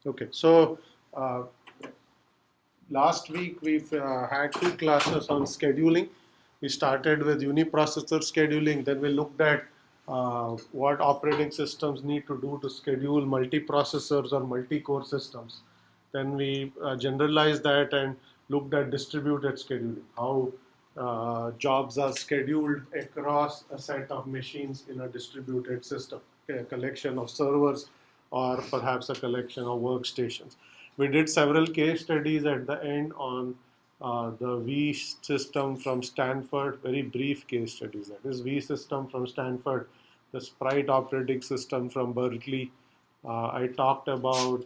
Okay, so last week we've had two classes on scheduling. We started with uniprocessor scheduling, then we looked at what operating systems need to do to schedule multiprocessors or multi-core systems. Then we generalized that and looked at distributed scheduling, how jobs are scheduled across a set of machines in a distributed system, okay, a collection of servers or perhaps a collection of workstations. We did several case studies at the end on the V system from Stanford, very brief case studies. That is V system from Stanford, the Sprite operating system from Berkeley. I talked about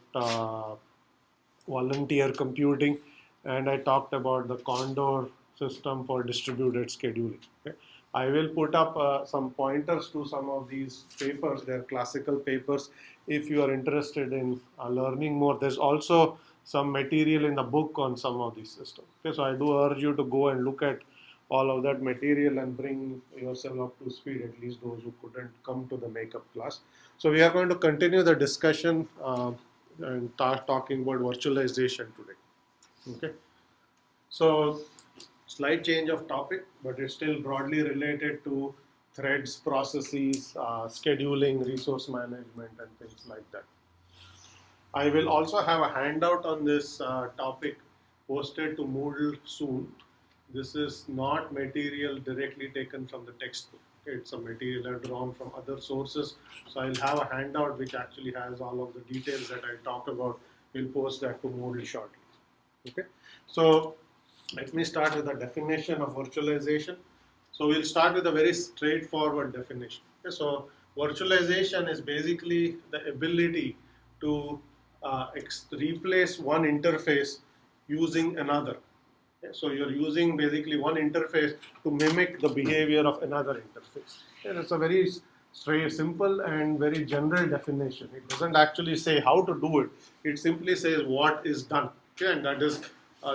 volunteer computing, and I talked about the Condor system for distributed scheduling. Okay. I will put up some pointers to some of these papers. They're classical papers. If you are interested in learning more, there's also some material in the book on some of these systems. Okay, so I do urge you to go and look at all of that material and bring yourself up to speed, at least those who couldn't come to the makeup class. So we are going to continue the discussion and start talking about virtualization today. Okay, so slight change of topic, but it's still broadly related to threads, processes, scheduling, resource management, and things like that. I will also have a handout on this topic posted to Moodle soon. This is not material directly taken from the textbook. It's a material I've drawn from other sources. So I'll have a handout which actually has all of the details that I talk about. We'll post that to Moodle shortly. Okay. So let me start with the definition of virtualization. So we'll start with a very straightforward definition. Okay. So virtualization is basically the ability to replace one interface using another. Okay, so you're using basically one interface to mimic the behavior of another interface. And it's a very simple and very general definition. It doesn't actually say how to do it. It simply says what is done. Okay, and that is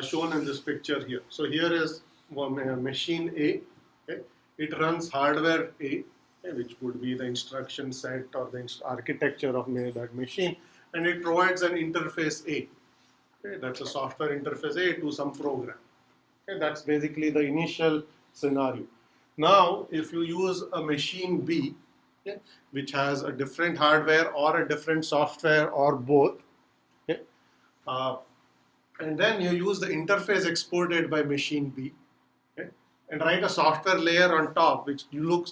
shown in this picture here. So here is machine A. Okay. It runs hardware A, okay, which would be the instruction set or the architecture of that machine. And it provides an interface A. Okay, that's a software interface A to some program. Okay, that's basically the initial scenario. Now, if you use a machine B, okay, which has a different hardware or a different software or both, okay, and then you use the interface exported by machine B, okay, and write a software layer on top which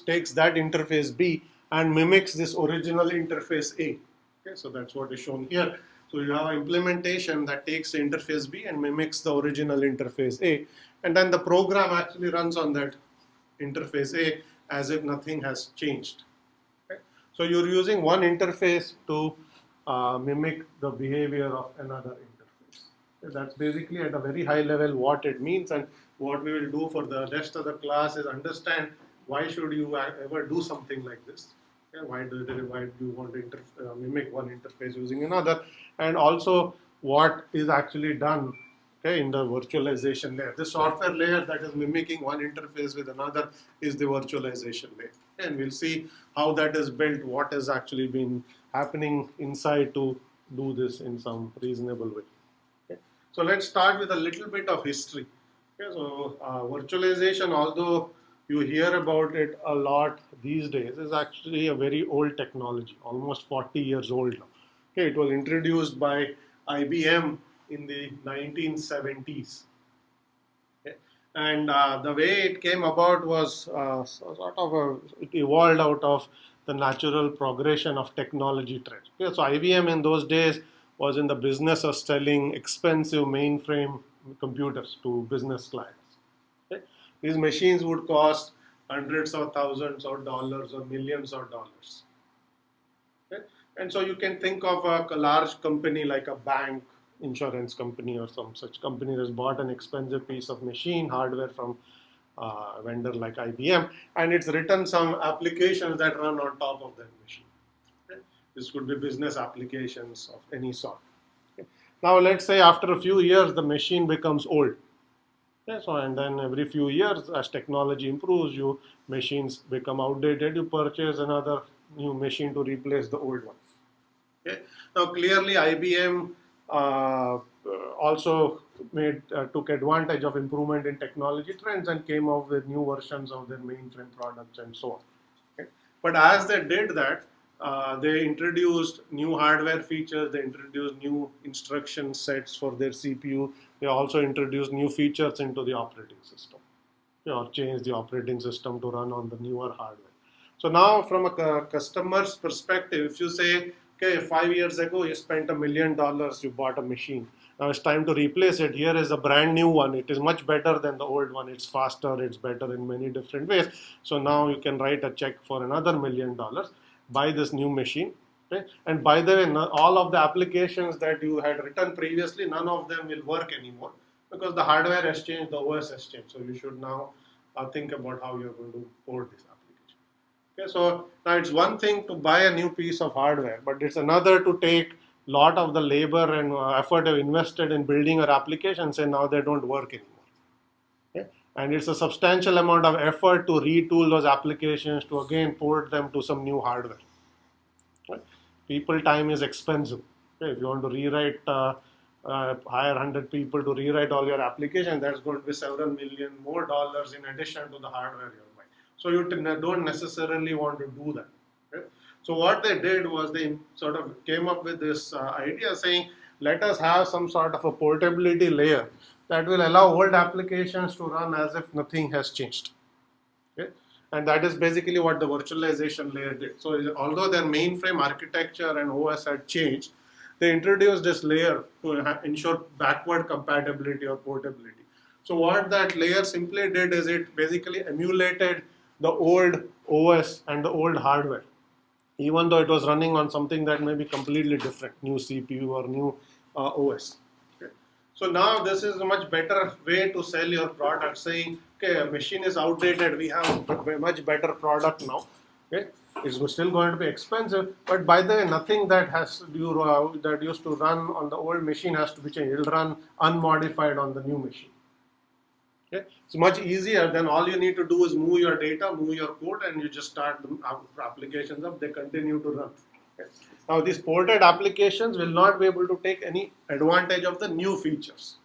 takes that interface B and mimics this original interface A. Okay, so that's what is shown here. So you have an implementation that takes the interface B and mimics the original interface A, and then the program actually runs on that interface A as if nothing has changed. Okay? So you're using one interface to mimic the behavior of another interface. Okay? That's basically at a very high level what it means, and what we will do for the rest of the class is understand why should you ever do something like this. Okay? Why do you want to mimic one interface using another, and also what is actually done, okay, in the virtualization layer. The software layer that is mimicking one interface with another is the virtualization layer. And we'll see how that is built, what has actually been happening inside to do this in some reasonable way. Okay. So let's start with a little bit of history. Okay. So virtualization, although you hear about it a lot these days, is actually a very old technology, almost 40 years old now. Okay, it was introduced by IBM in the 1970s. Okay. And the way it came about was it evolved out of the natural progression of technology trends. Okay. So IBM in those days was in the business of selling expensive mainframe computers to business clients. Okay. These machines would cost hundreds of thousands of dollars or millions of dollars. Okay. And so you can think of a large company like a bank, insurance company, or some such company that's bought an expensive piece of machine hardware from a vendor like IBM, and it's written some applications that run on top of that machine. Okay. This could be business applications of any sort. Okay. Now let's say after a few years the machine becomes old. Okay. So and then every few years as technology improves, machines become outdated, you purchase another new machine to replace the old one. Okay. Now clearly IBM also took advantage of improvement in technology trends and came up with new versions of their mainframe products and so on. Okay? But as they did that, they introduced new hardware features, they introduced new instruction sets for their CPU, they also introduced new features into the operating system, or changed the operating system to run on the newer hardware. So now from a customer's perspective, if you say, okay, 5 years ago you spent $1 million, you bought a machine. Now it's time to replace it. Here is a brand new one. It is much better than the old one. It's faster, it's better in many different ways. So now you can write a check for another $1 million, buy this new machine. Okay? And by the way, all of the applications that you had written previously, none of them will work anymore because the hardware has changed, the OS has changed. So you should now think about how you're going to port this application. Okay, so now it's one thing to buy a new piece of hardware, but it's another to take lot of the labor and effort you've invested in building your applications and now they don't work anymore. Okay? And it's a substantial amount of effort to retool those applications to again port them to some new hardware. Okay? People time is expensive. Okay? If you want to rewrite, hire 100 people to rewrite all your application, that's going to be several million more dollars in addition to the hardware you're buying. So you don't necessarily want to do that. Okay? So what they did was they sort of came up with this idea saying, let us have some sort of a portability layer that will allow old applications to run as if nothing has changed. Okay? And that is basically what the virtualization layer did. So although their mainframe architecture and OS had changed, they introduced this layer to ensure backward compatibility or portability. So what that layer simply did is it basically emulated the old OS and the old hardware, even though it was running on something that may be completely different, new CPU or new OS. Okay. So now this is a much better way to sell your product, saying, okay, a machine is outdated, we have a much better product now. Okay. It's still going to be expensive, but by the way, nothing that that used to run on the old machine has to be changed. It will run unmodified on the new machine. Okay? It's much easier. Then all you need to do is move your data, move your code, and you just start the applications up. They continue to run. Okay? Now these ported applications will not be able to take any advantage of the new features,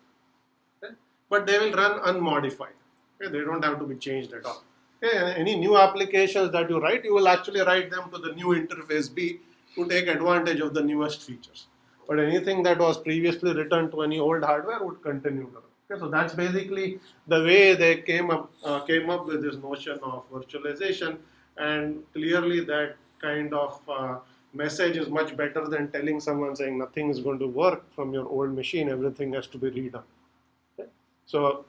okay? But they will run unmodified. Okay? They don't have to be changed at all. Okay? Any new applications that you write, you will actually write them to the new interface B to take advantage of the newest features. But anything that was previously written to any old hardware would continue to run. Okay, so that's basically the way they came up with this notion of virtualization, and clearly that kind of message is much better than telling someone saying nothing is going to work from your old machine, everything has to be redone. Okay? So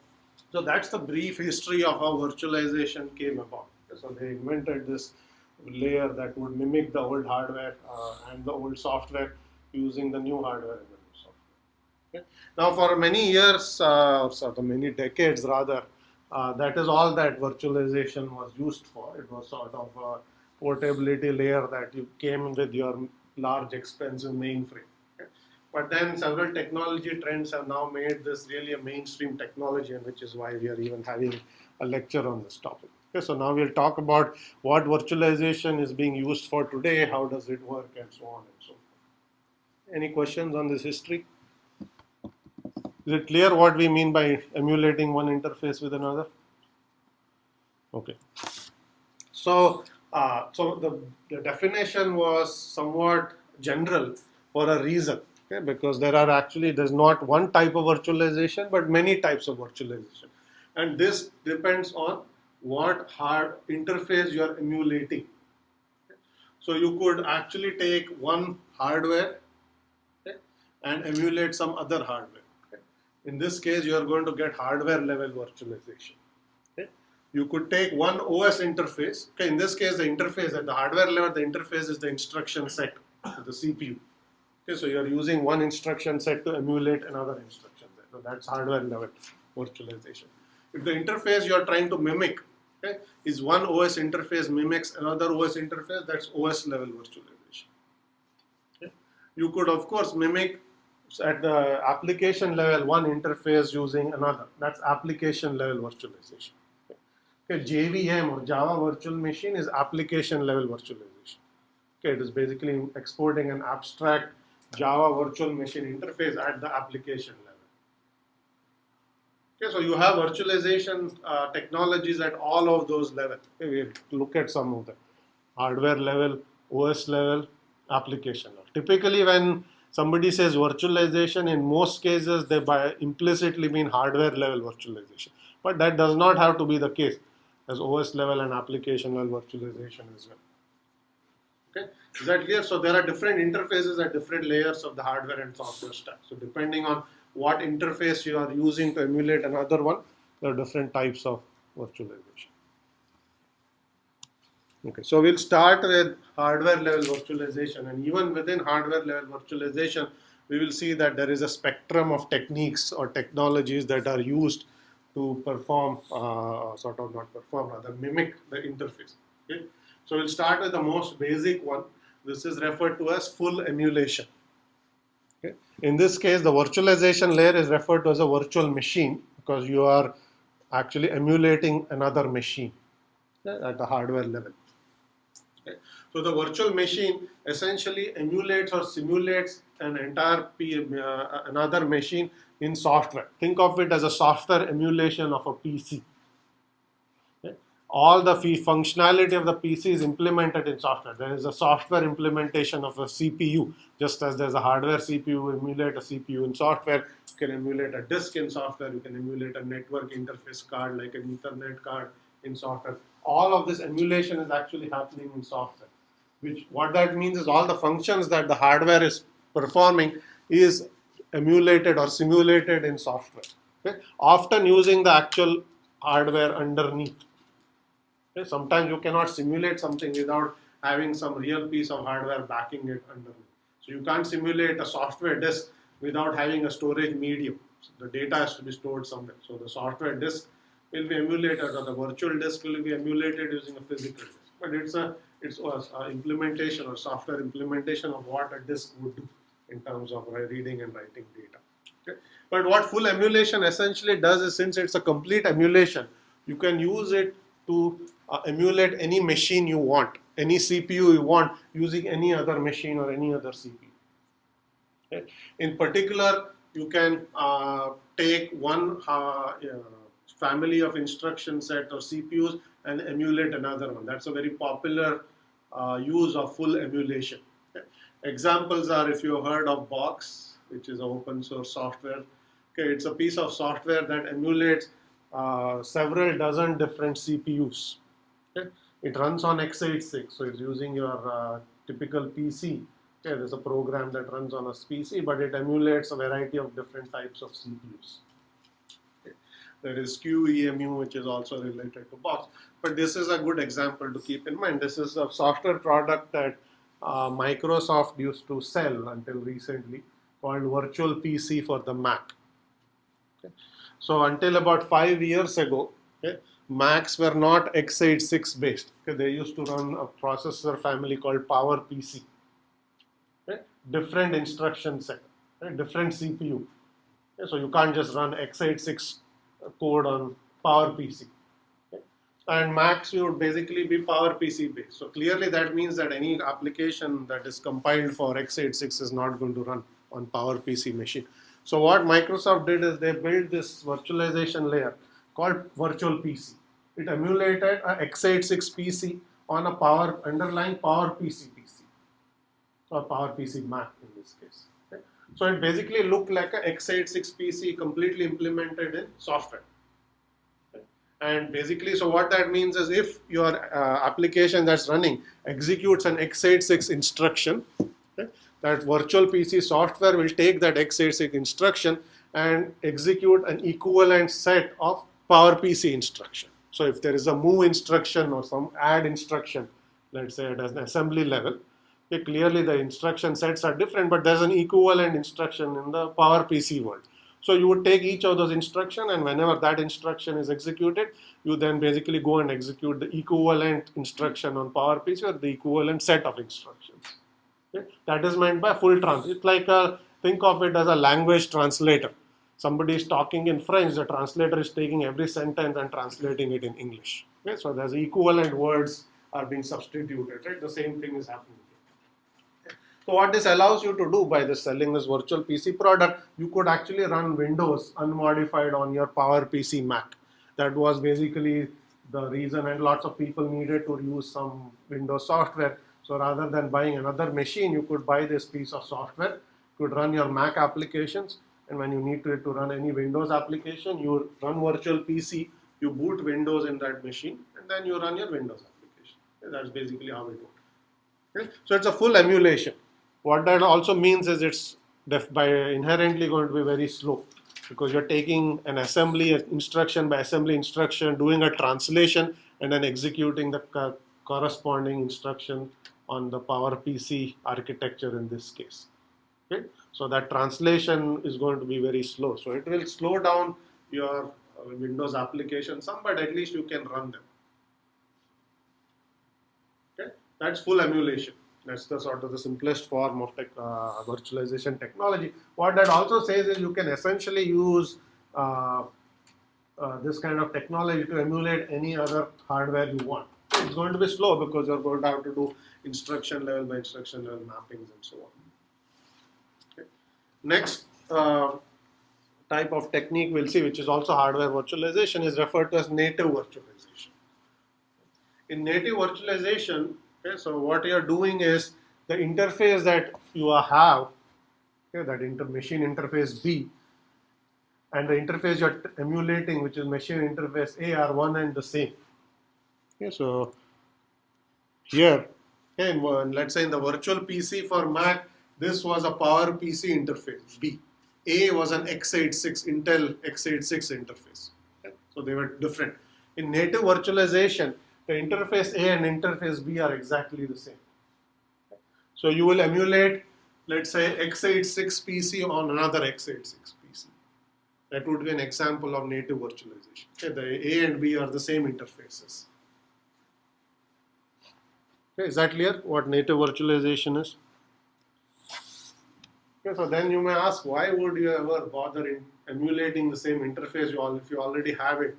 that's the brief history of how virtualization came about. Okay, so they invented this layer that would mimic the old hardware and the old software using the new hardware and the new software. Okay. Now, for many years, or sort of many decades rather, that is all that virtualization was used for. It was sort of a portability layer that you came with your large, expensive mainframe. Okay. But then several technology trends have now made this really a mainstream technology, and which is why we are even having a lecture on this topic. Okay, so now we'll talk about what virtualization is being used for today, how does it work, and so on and so forth. Any questions on this history? Is it clear what we mean by emulating one interface with another? Okay. So, the definition was somewhat general for a reason, okay? Because there's not one type of virtualization, but many types of virtualization, and this depends on what hard interface you are emulating. Okay? So you could actually take one hardware, okay, and emulate some other hardware. Okay? In this case, you are going to get hardware level virtualization. Okay? You could take one OS interface. Okay? In this case, the interface at the hardware level, the interface is the instruction set to the CPU. Okay? So you are using one instruction set to emulate another instruction set. So that's hardware level virtualization. If the interface you are trying to mimic, okay, is one OS interface mimics another OS interface, that's OS level virtualization. Okay. You could of course mimic at the application level one interface using another, that's application level virtualization. Okay. JVM or Java Virtual Machine is application level virtualization. Okay, it is basically exporting an abstract Java virtual machine interface at the application level. Okay, so you have virtualization technologies at all of those levels. Okay, we'll look at some of them. Hardware level, OS level, application level. Typically, when somebody says virtualization, in most cases, they by implicitly mean hardware level virtualization. But that does not have to be the case, as OS level and application level virtualization as well. Okay, is that clear? So there are different interfaces at different layers of the hardware and software stack. So depending on what interface you are using to emulate another one, there are different types of virtualization. Okay, so we'll start with hardware level virtualization, and even within hardware level virtualization, we will see that there is a spectrum of techniques or technologies that are used to perform, rather mimic the interface. Okay? So we'll start with the most basic one. This is referred to as full emulation. Okay? In this case, the virtualization layer is referred to as a virtual machine because you are actually emulating another machine at the hardware level. Okay. So the virtual machine essentially emulates or simulates an entire another machine in software. Think of it as a software emulation of a PC. Okay. All the functionality of the PC is implemented in software. There is a software implementation of a CPU, just as there's a hardware CPU, emulate a CPU in software. You can emulate a disk in software. You can emulate a network interface card like an Ethernet card in software. All of this emulation is actually happening in software. What that means is all the functions that the hardware is performing is emulated or simulated in software. Okay? Often using the actual hardware underneath. Okay? Sometimes you cannot simulate something without having some real piece of hardware backing it underneath. So you can't simulate a software disk without having a storage medium. So the data has to be stored somewhere. So the software disk will be emulated, or the virtual disk will be emulated using a physical disk. But it's a implementation or software implementation of what a disk would do in terms of reading and writing data. Okay? But what full emulation essentially does is, since it's a complete emulation, you can use it to emulate any machine you want, any CPU you want, using any other machine or any other CPU. Okay? In particular, you can take one family of instruction set or CPUs and emulate another one. That's a very popular use of full emulation. Okay. Examples are, if you have heard of Box, which is open source software. Okay, it's a piece of software that emulates several dozen different CPUs. Okay. It runs on x86, so it's using your typical PC. Okay, there's a program that runs on a PC, but it emulates a variety of different types of CPUs. There is QEMU, which is also related to Box. But this is a good example to keep in mind. This is a software product that Microsoft used to sell until recently, called Virtual PC for the Mac. Okay. So until about 5 years ago, okay, Macs were not x86 based. Okay. They used to run a processor family called PowerPC. Okay. Different instruction set, okay, different CPU. Okay. So you can't just run x86 code on PowerPC. Okay. And Macs would basically be PowerPC based. So clearly that means that any application that is compiled for x86 is not going to run on PowerPC machine. So what Microsoft did is they built this virtualization layer called Virtual PC. It emulated a x86 PC on a underlying PowerPC PC, or PowerPC Mac in this case. Okay. So it basically looked like a x86 PC completely implemented in software. Okay. And basically, so what that means is, if your application that's running executes an x86 instruction, okay, that virtual PC software will take that x86 instruction and execute an equivalent set of PowerPC instruction. So if there is a move instruction or some add instruction, let's say at an assembly level, okay, clearly the instruction sets are different, but there's an equivalent instruction in the PowerPC world. So you would take each of those instructions, and whenever that instruction is executed, you then basically go and execute the equivalent instruction on PowerPC, or the equivalent set of instructions. Okay? That is meant by full translation. It's like think of it as a language translator. Somebody is talking in French, the translator is taking every sentence and translating it in English. Okay? So there's equivalent words are being substituted. Right? The same thing is happening here. So what this allows you to do by this selling this virtual PC product, you could actually run Windows unmodified on your PowerPC Mac. That was basically the reason, and lots of people needed to use some Windows software. So rather than buying another machine, you could buy this piece of software, you could run your Mac applications, and when you need to run any Windows application, you run virtual PC, you boot Windows in that machine, and then you run your Windows application. That's basically how it works. Okay? So it's a full emulation. What that also means is it's by inherently going to be very slow, because you're taking an assembly instruction by assembly instruction, doing a translation, and then executing the corresponding instruction on the PowerPC architecture in this case. Okay? So that translation is going to be very slow. So it will slow down your Windows application some, but at least you can run them. Okay? That's full emulation. That's the sort of the simplest form of virtualization technology. What that also says is you can essentially use this kind of technology to emulate any other hardware you want. It's going to be slow because you're going to have to do instruction level by instruction level mappings and so on. Okay. Next type of technique we'll see, which is also hardware virtualization, is referred to as native virtualization. In native virtualization, okay, so what you're doing is the interface that you have, okay, that machine interface B, and the interface you're emulating, which is machine interface A, are one and the same. Okay, so here, okay, let's say in the virtual PC for Mac, this was a PowerPC interface B. A was an x86 Intel x86 interface. Okay, so they were different. In native virtualization, the interface A and interface B are exactly the same. So you will emulate, let's say, x86 PC on another x86 PC. That would be an example of native virtualization. Okay, the A and B are the same interfaces. Okay, is that clear what native virtualization is? Okay, so then you may ask, why would you ever bother in emulating the same interface if you already have it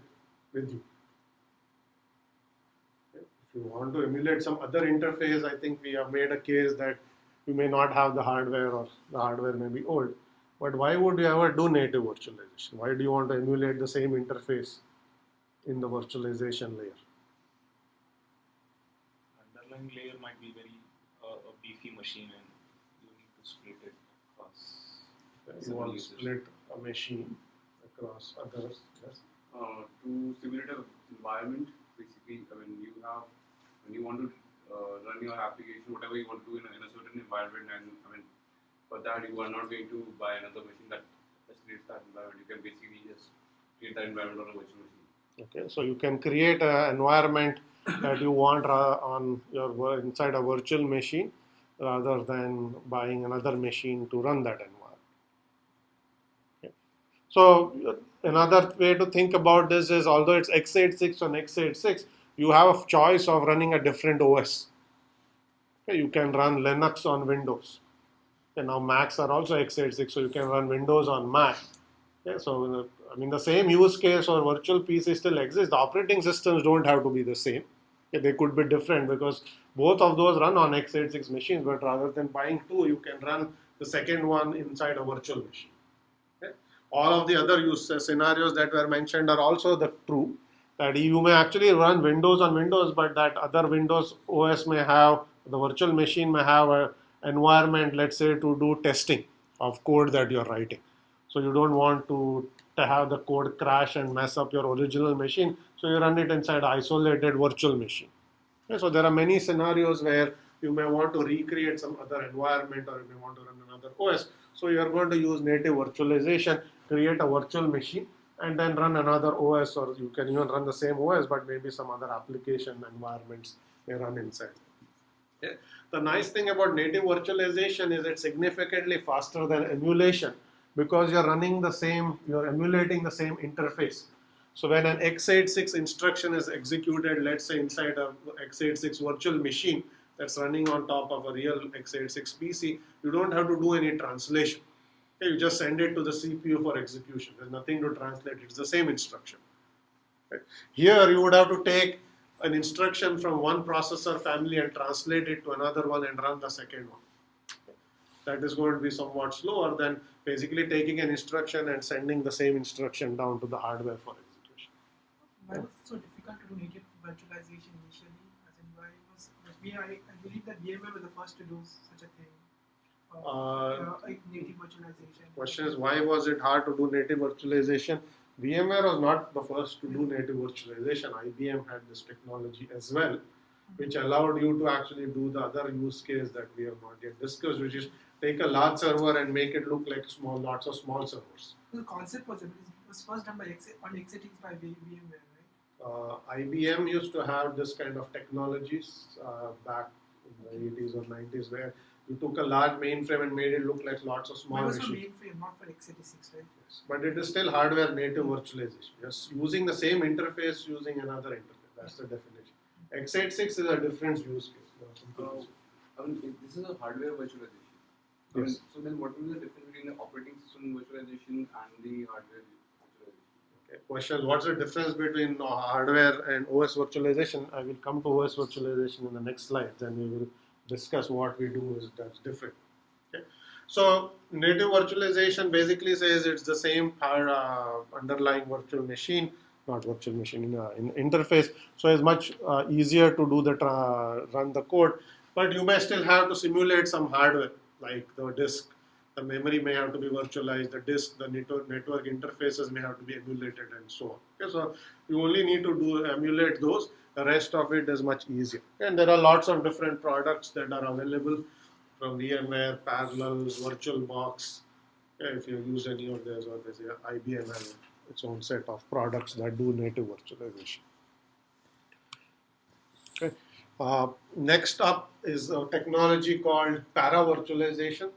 with you? If you want to emulate some other interface, I think we have made a case that you may not have the hardware, or the hardware may be old. But why would you ever do native virtualization? Why do you want to emulate the same interface in the virtualization layer? Underlying layer might be very a beefy machine, and you need to split it across. You want to split a machine across others, yes? To simulate an environment, basically, when you want to run your application, whatever you want to do in a certain environment, and for that you are not going to buy another machine that facilitates that environment. You can basically just create that environment on a virtual machine. Okay, so you can create an environment that you want on your inside a virtual machine, rather than buying another machine to run that environment. Okay. So another way to think about this is, although it's x86 on x86, you have a choice of running a different OS. Okay, you can run Linux on Windows. Okay, now Macs are also x86, so you can run Windows on Mac. Okay, so the same use case or virtual PC still exists. The operating systems don't have to be the same. Okay, they could be different because both of those run on x86 machines, but rather than buying two, you can run the second one inside a virtual machine. Okay. All of the other scenarios that were mentioned are also true. That you may actually run Windows on Windows, but that other Windows OS may have, the virtual machine may have an environment, let's say, to do testing of code that you're writing. So you don't want to have the code crash and mess up your original machine, so you run it inside an isolated virtual machine. Okay, so there are many scenarios where you may want to recreate some other environment, or you may want to run another OS. So you are going to use native virtualization, create a virtual machine, and then run another OS, or you can even run the same OS, but maybe some other application environments may run inside. Okay. The nice thing about native virtualization is it's significantly faster than emulation, because you're emulating the same interface. So when an x86 instruction is executed, let's say inside a x86 virtual machine that's running on top of a real x86 PC, you don't have to do any translation. Okay, you just send it to the CPU for execution. There's nothing to translate. It's the same instruction. Okay. Here you would have to take an instruction from one processor family and translate it to another one and run the second one. Okay. that is going to be somewhat slower than basically taking an instruction and sending the same instruction down to the hardware for execution. Why was it so difficult to do native virtualization initially? As in, why was I believe that VMware was the first to do such a thing. Like native virtualization. Question is, why was it hard to do native virtualization? VMware was not the first to do native virtualization. IBM had this technology as well, which allowed you to actually do the other use case that we have not yet discussed, which is take a large server and make it look like lots of small servers. The concept was first done by on x86 by VMware, right? IBM used to have this kind of technologies back in the 80s or 90s, where you took a large mainframe and made it look like lots of small machines. But it was for mainframe, not for x86, right? Yes. But it is still hardware native virtualization. Just using the same interface, using another interface. That's the definition. x86 is a different use case. This is a hardware virtualization. Yes. So then what is the difference between the operating system virtualization and the hardware virtualization? Okay. Question, what's the difference between hardware and OS virtualization? I will come to OS virtualization in the next slides, and we will discuss what we do that's different. Okay. So native virtualization basically says it's the same underlying virtual machine, not virtual machine, in interface. So it's much easier to do run the code, but you may still have to simulate some hardware, like the disk. The memory may have to be virtualized, the disk, the network interfaces may have to be emulated, and so on. Okay, so you only need to emulate those. The rest of it is much easier. And there are lots of different products that are available from VMware, Parallel, VirtualBox. Okay, if you use any of those, or there's IBM has its own set of products that do native virtualization. Okay. Next up is a technology called para-virtualization.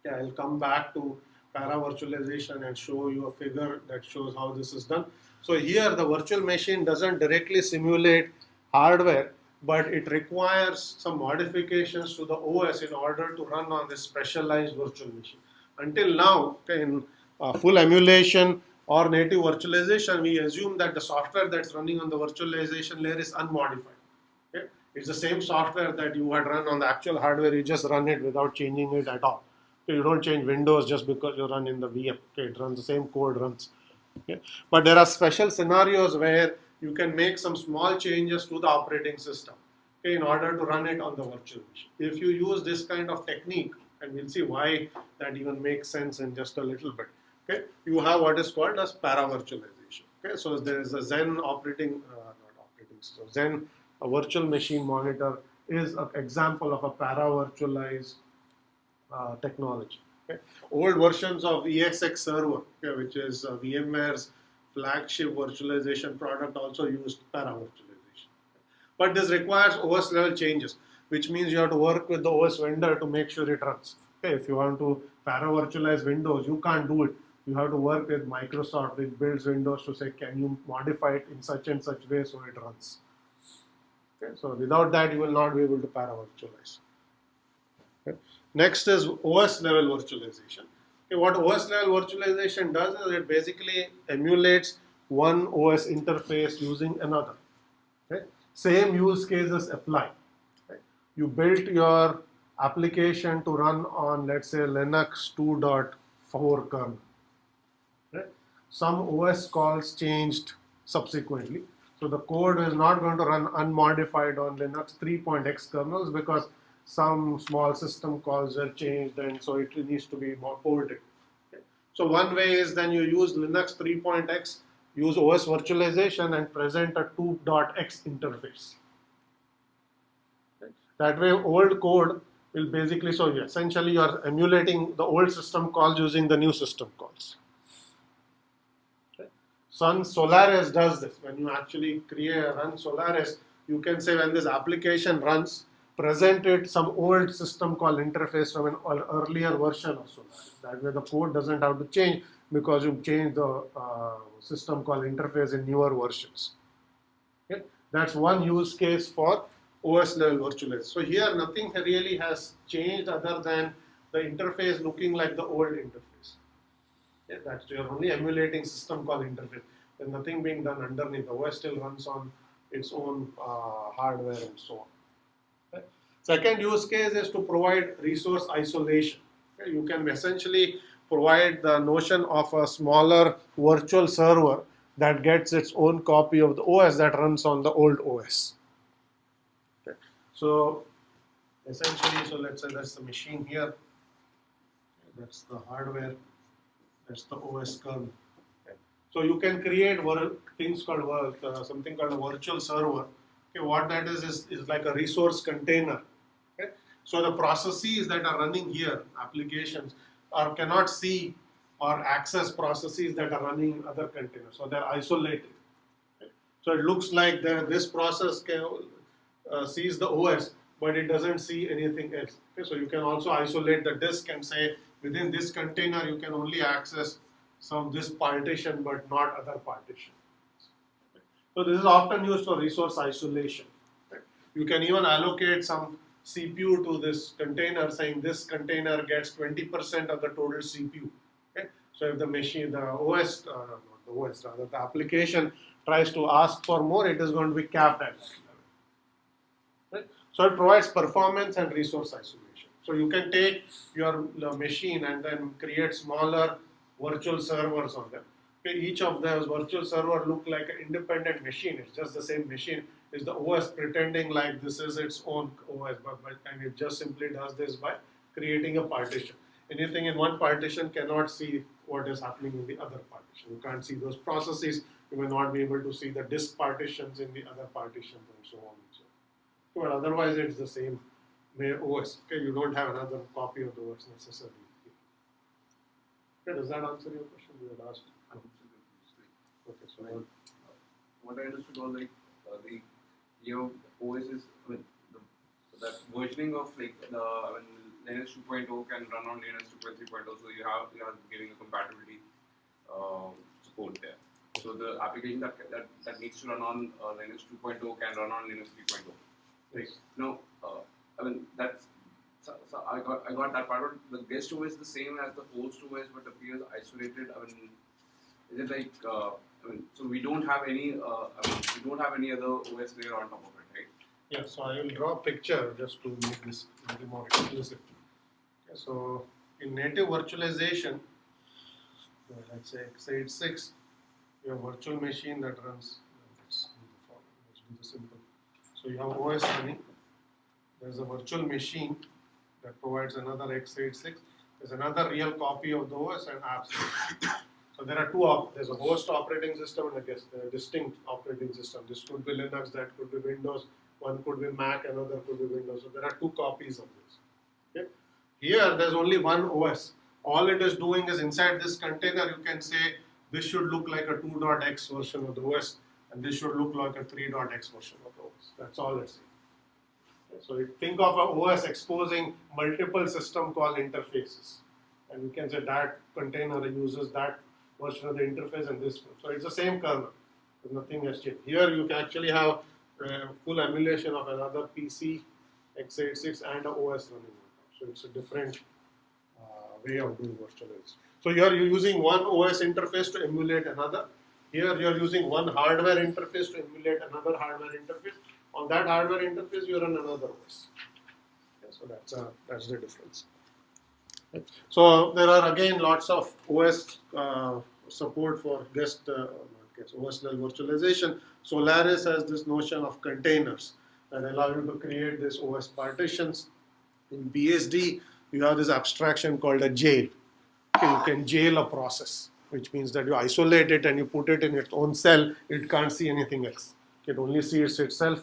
Okay, I'll come back to para-virtualization and show you a figure that shows how this is done. So here the virtual machine doesn't directly simulate hardware, but it requires some modifications to the OS in order to run on this specialized virtual machine. Until now, in full emulation or native virtualization, we assume that the software that's running on the virtualization layer is unmodified. Okay? It's the same software that you had run on the actual hardware, you just run it without changing it at all. You don't change Windows just because you run in the VM. Okay, it runs the same code runs. Okay. But there are special scenarios where you can make some small changes to the operating system, okay, in order to run it on the virtual machine. If you use this kind of technique, and we'll see why that even makes sense in just a little bit. Okay, you have what is called as para-virtualization. Okay, so there is a Zen Zen virtual machine monitor is an example of a para-virtualized technology. Okay. Old versions of ESX server, okay, which is VMware's flagship virtualization product, also used para-virtualization. But this requires OS level changes, which means you have to work with the OS vendor to make sure it runs. Okay, if you want to para-virtualize Windows, you can't do it. You have to work with Microsoft, which builds Windows, to say, can you modify it in such and such way so it runs. Okay, so without that, you will not be able to para-virtualize. Okay. Next is OS level virtualization. Okay, what OS level virtualization does is it basically emulates one OS interface using another. Okay. Same use cases apply. Okay. You built your application to run on, let's say, Linux 2.4 kernel. Okay. Some OS calls changed subsequently. So the code is not going to run unmodified on Linux 3.x kernels because some small system calls are changed, and so it needs to be more ported. Okay. So one way is then you use Linux 3.x, use OS virtualization and present a 2.x interface. Okay. That way old code will basically, so essentially you are emulating the old system calls using the new system calls. Okay. Solaris does this. When you actually run Solaris, you can say when this application runs, presented some old system call interface from an earlier version of Solaris. That way the code doesn't have to change because you've changed the system call interface in newer versions. Okay? That's one use case for OS level virtualization. So here nothing really has changed other than the interface looking like the old interface. Okay? That's, you're only emulating system call interface. There's nothing being done underneath. The OS still runs on its own hardware and so on. Second use case is to provide resource isolation. Okay, you can essentially provide the notion of a smaller virtual server that gets its own copy of the OS that runs on the old OS. Okay. So essentially, so let's say that's the machine here, that's the hardware, that's the OS kernel. Okay. So you can create things called something called a virtual server. Okay, what that is like a resource container. Okay. So the processes that are running here, applications, cannot see or access processes that are running in other containers. So they're isolated. Okay. So it looks like this process sees the OS, but it doesn't see anything else. Okay. So you can also isolate the disk and say within this container you can only access this partition but not other partition. Okay. So this is often used for resource isolation. Okay. You can even allocate some CPU to this container, saying this container gets 20% of the total CPU. Okay? So if the machine, the OS, not the OS, rather the application tries to ask for more, it is going to be capped at that level. Right? So it provides performance and resource isolation. So you can take your machine and then create smaller virtual servers on them. Okay? Each of those virtual servers look like an independent machine. It's just the same machine. Is the OS pretending like this is its own OS, and it just simply does this by creating a partition. Anything in one partition cannot see what is happening in the other partition. You can't see those processes. You will not be able to see the disk partitions in the other partitions and so on and so on. But otherwise, it's the same OS. Okay, you don't have another copy of the OS necessarily. Okay, does that answer your question? You had asked. Okay, so what I understood was like your OS is, that versioning of like the Linux 2.0 can run on Linux 2.3.0, so you are giving a compatibility support there. So the application that needs to run on Linux 2.0 can run on Linux 3.0. Right? Now, that's so I got that part. The guest OS is the same as the host OS, but appears isolated. Is it like so we don't have any other OS layer on top of it, right? Yeah, so I will draw a picture just to make this a little more explicit. Okay, so in native virtualization, let's say x86, you have a virtual machine that runs. Let's do the following. Let's do the simple. So you have OS running. There's a virtual machine that provides another x86. There's another real copy of the OS and apps. So there are there's a host operating system and a distinct operating system. This could be Linux, that could be Windows, one could be Mac, another could be Windows. So there are two copies of this. Okay? Here there's only one OS. All it is doing is inside this container you can say this should look like a 2.x version of the OS and this should look like a 3.x version of the OS. That's all it's saying. Okay? So you think of an OS exposing multiple system call interfaces. And you can say that container uses that version of the interface and this one. So it's the same kernel. Nothing has changed. Here you can actually have full emulation of another PC, x86 and an OS running on top. So it's a different way of doing virtualization. So here you're using one OS interface to emulate another. Here you're using one hardware interface to emulate another hardware interface. On that hardware interface you run another OS. Okay, so that's the difference. So there are again lots of OS support for OS level virtualization. Solaris has this notion of containers that allow you to create this OS partitions. In BSD, you have this abstraction called a jail. Okay, you can jail a process, which means that you isolate it and you put it in its own cell. It can't see anything else. It only sees itself.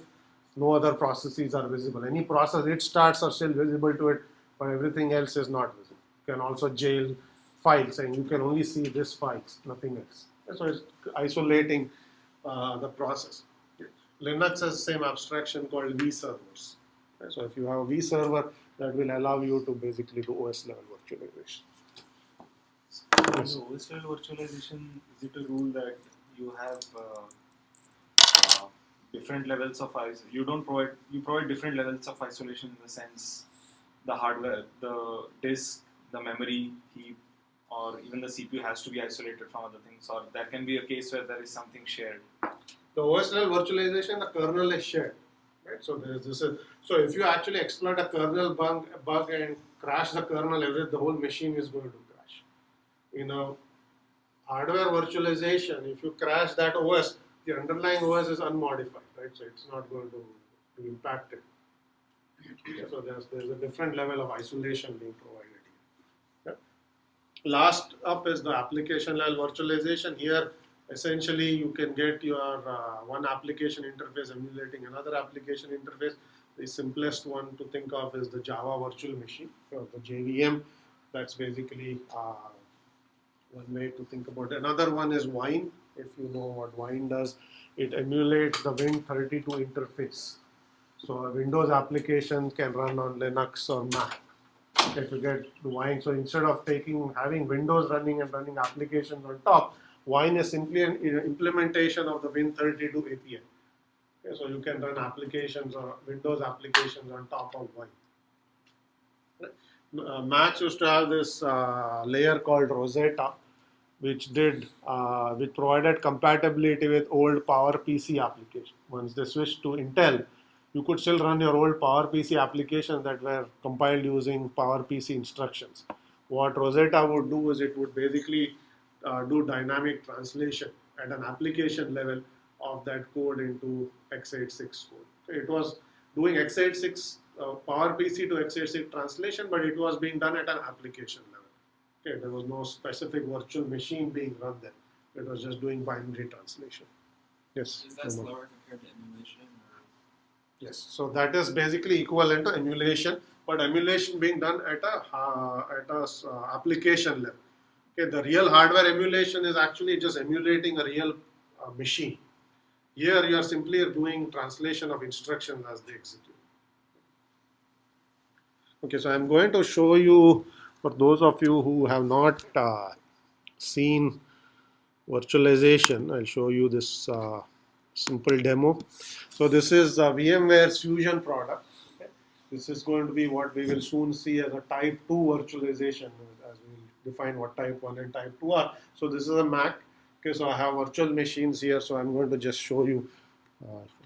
No other processes are visible. Any process it starts are still visible to it, but everything else is not visible. You can also jail files, and you can only see this files, nothing else. So it's isolating the process. Linux has the same abstraction called vServers. Okay, so if you have a vServer, that will allow you to basically do OS level virtualization. Yes. So OS level virtualization, is it a rule that you have different levels of isolation? You provide different levels of isolation in the sense the hardware, the disk, the memory heap, or even the CPU has to be isolated from other things, or that can be a case where there is something shared. The OS level virtualization, the kernel is shared. right? So so if you actually exploit a kernel bug and crash the kernel, the whole machine is going to crash. In a hardware virtualization, if you crash that OS, the underlying OS is unmodified, right? So it's not going to be impacted. Okay, so there's a different level of isolation being provided here. Okay. Last up is the application level virtualization. Here, essentially, you can get your one application interface emulating another application interface. The simplest one to think of is the Java virtual machine, or the JVM. That's basically one way to think about it. Another one is Wine. If you know what Wine does, it emulates the Win32 interface. So a Windows application can run on Linux or Mac. If you get Wine, so instead of having Windows running and running applications on top, Wine is simply an implementation of the Win32 API. Okay, so you can run applications or Windows applications on top of Wine. Mac used to have this layer called Rosetta, which provided compatibility with old PowerPC applications. Once they switched to Intel, you could still run your old PowerPC applications that were compiled using PowerPC instructions. What Rosetta would do is it would basically do dynamic translation at an application level of that code into x86 code. So it was doing x86 PowerPC to x86 translation, but it was being done at an application level. Okay, there was no specific virtual machine being run there. It was just doing binary translation. Yes. Is that slower compared to emulation? Yes. So that is basically equivalent to emulation, but emulation being done at a application level. Okay, the real hardware emulation is actually just emulating a real machine. Here you are simply doing translation of instructions as they execute. Okay, so I'm going to show you, for those of you who have not seen virtualization, I'll show you this simple demo. So this is VMware's Fusion product. Okay. This is going to be what we will soon see as a type 2 virtualization, as we define what type 1 and type 2 are. So this is a Mac. Okay, so I have virtual machines here, so I'm going to just show you.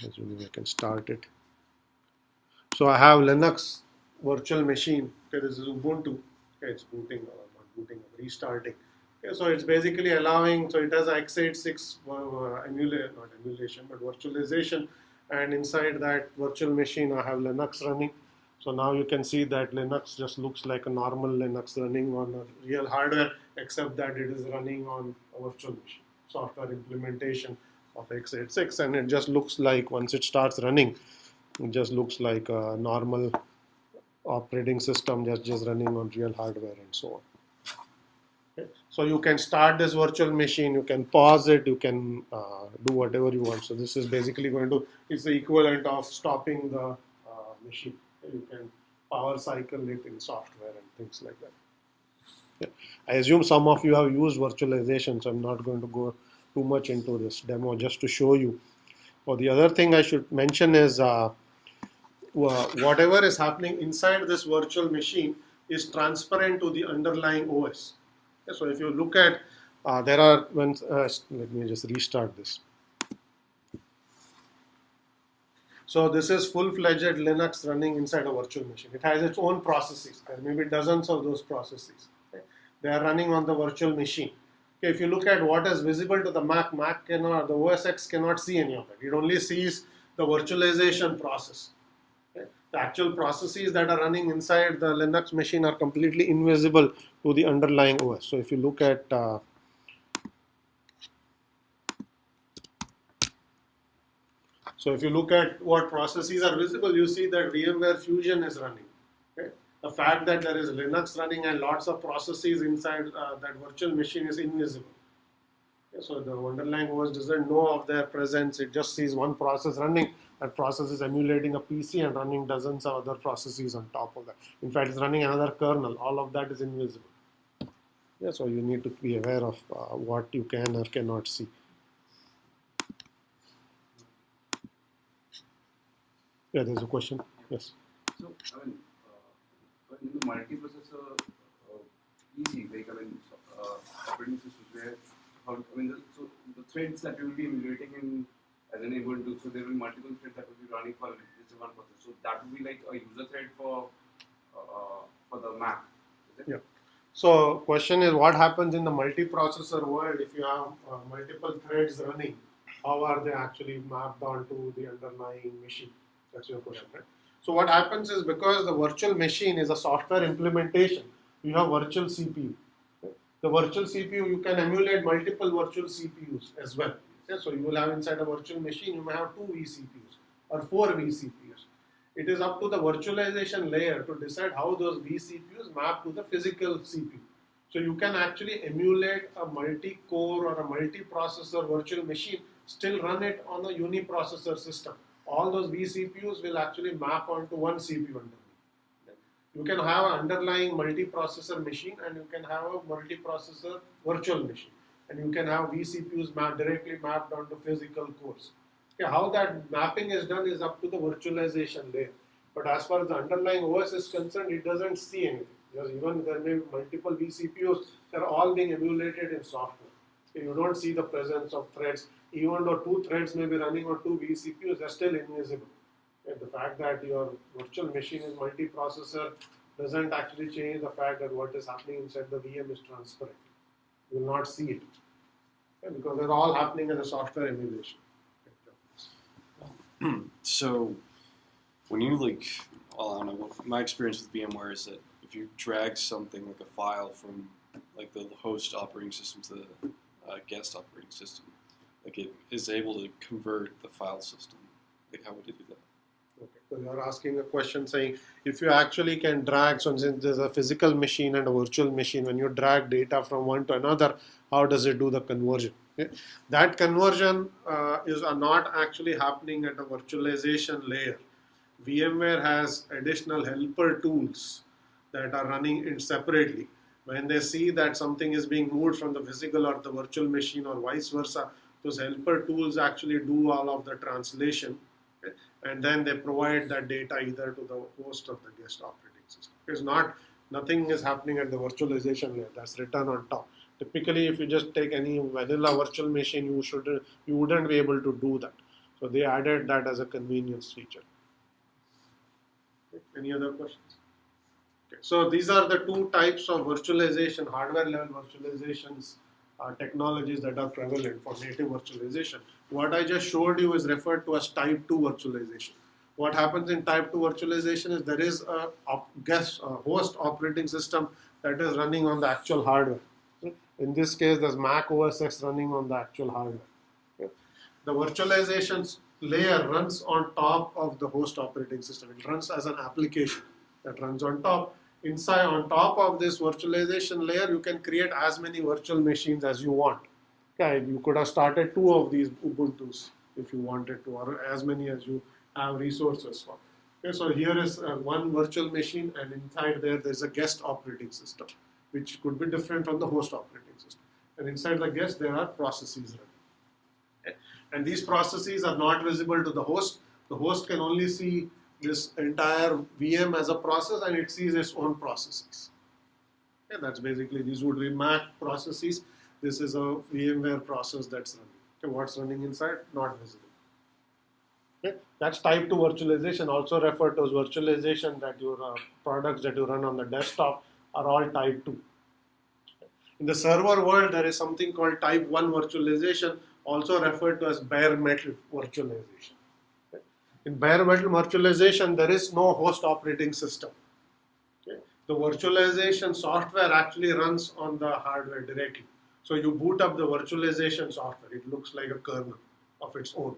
Assuming I can start it. So I have Linux virtual machine. Okay, this is Ubuntu. Okay, it's booting or not booting, restarting. Okay, so it's basically allowing, so it has x86 not emulation, but virtualization, and inside that virtual machine I have Linux running. So now you can see that Linux just looks like a normal Linux running on a real hardware, except that it is running on a virtual machine, software implementation of x86, and it just looks like, once it starts running, it just looks like a normal operating system just running on real hardware and so on. Okay. So you can start this virtual machine, you can pause it, you can do whatever you want. So this is basically it's the equivalent of stopping the machine. You can power cycle it in software and things like that. Yeah. I assume some of you have used virtualization, so I'm not going to go too much into this demo, just to show you. Well, the other thing I should mention is whatever is happening inside this virtual machine is transparent to the underlying OS. Okay, so if you look at, let me just restart this. So this is full-fledged Linux running inside a virtual machine. It has its own processes. There may be dozens of those processes. Okay? They are running on the virtual machine. Okay, if you look at what is visible to the Mac cannot, the OS X cannot see any of that. It only sees the virtualization process. Okay? The actual processes that are running inside the Linux machine are completely invisible to the underlying OS. So if you look at what processes are visible, you see that VMware Fusion is running. Okay? The fact that there is Linux running and lots of processes inside that virtual machine is invisible. Okay? So the underlying OS doesn't know of their presence. It just sees one process running. That process is emulating a PC and running dozens of other processes on top of that. In fact, it's running another kernel. All of that is invisible. Yeah, so you need to be aware of what you can or cannot see. Yeah, there's a question. Yes. So, in the multiprocessor PC, operating systems where, so the threads that you will be emulating in as an Ubuntu. So there will be multiple threads that will be running for this one process. So that will be like a user thread for the Mac. Is it? Yeah. So question is, what happens in the multiprocessor world if you have multiple threads running? How are they actually mapped onto the underlying machine? That's your question, right? So what happens is, because the virtual machine is a software implementation, you have virtual CPU. Okay? The virtual CPU, you can emulate multiple virtual CPUs as well. Okay? So you will have inside a virtual machine, you may have 2 vCPUs or 4 vCPUs. It is up to the virtualization layer to decide how those vCPUs map to the physical CPU. So you can actually emulate a multi-core or a multi-processor virtual machine, still run it on a uniprocessor system. All those vCPUs will actually map onto one CPU underneath. You can have an underlying multi-processor machine, and you can have a multi-processor virtual machine, and you can have vCPUs directly mapped onto physical cores. Okay, how that mapping is done is up to the virtualization layer. But as far as the underlying OS is concerned, it doesn't see anything. Because even there may be multiple vCPUs, they're all being emulated in software. So you don't see the presence of threads. Even though 2 threads may be running on 2 vCPUs, they're still invisible. And the fact that your virtual machine is multiprocessor doesn't actually change the fact that what is happening inside the VM is transparent. You will not see it. Okay, because they're all happening as a software emulation. So when you I don't know, my experience with VMware is that if you drag something like a file from like the host operating system to the guest operating system, like it is able to convert the file system. Like how would it do that? Okay, so you are asking a question saying, if you actually can drag, so since there's a physical machine and a virtual machine, when you drag data from one to another, how does it do the conversion? Okay? That conversion is not actually happening at a virtualization layer. VMware has additional helper tools that are running in separately. When they see that something is being moved from the physical or the virtual machine or vice versa, those helper tools actually do all of the translation. Okay? And then they provide that data either to the host or the guest operating system. It's nothing is happening at the virtualization layer. That's written on top. Typically, if you just take any vanilla virtual machine, you wouldn't be able to do that. So they added that as a convenience feature. Okay. Any other questions? Okay. So these are the 2 types of virtualization, hardware level virtualizations technologies that are prevalent for native virtualization. What I just showed you is referred to as type 2 virtualization. What happens in type 2 virtualization is there is a host operating system that is running on the actual hardware. In this case, there's Mac OS X running on the actual hardware. Okay. The virtualization layer runs on top of the host operating system. It runs as an application that runs on top. Inside, on top of this virtualization layer, you can create as many virtual machines as you want. Okay, you could have started 2 of these Ubuntus if you wanted to, or as many as you have resources for. Okay, so here is one virtual machine, and inside there's a guest operating system, which could be different from the host operating system. And inside the guest, there are processes running. Okay. And these processes are not visible to the host. The host can only see this entire VM as a process, and it sees its own processes. Okay, that's basically, these would be Mac processes. This is a VMware process that's running. Okay, what's running inside? Not visible. Okay, that's type 2 virtualization, also referred to as virtualization, that your products that you run on the desktop are all type 2. In the server world, there is something called type 1 virtualization, also referred to as bare metal virtualization. Okay. In bare metal virtualization, there is no host operating system. Okay. The virtualization software actually runs on the hardware directly. So you boot up the virtualization software. It looks like a kernel of its own.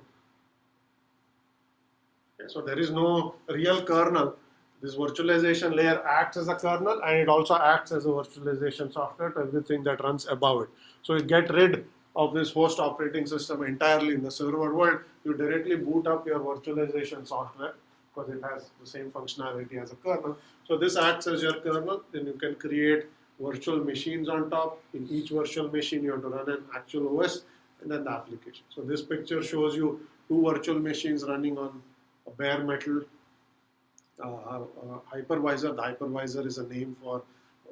Okay. So there is no real kernel. This virtualization layer acts as a kernel, and it also acts as a virtualization software to everything that runs above it. So you get rid of this host operating system entirely in the server world. You directly boot up your virtualization software because it has the same functionality as a kernel. So this acts as your kernel. Then you can create virtual machines on top. In each virtual machine, you have to run an actual OS and then the application. So this picture shows you 2 virtual machines running on a bare metal hypervisor. The hypervisor is a name for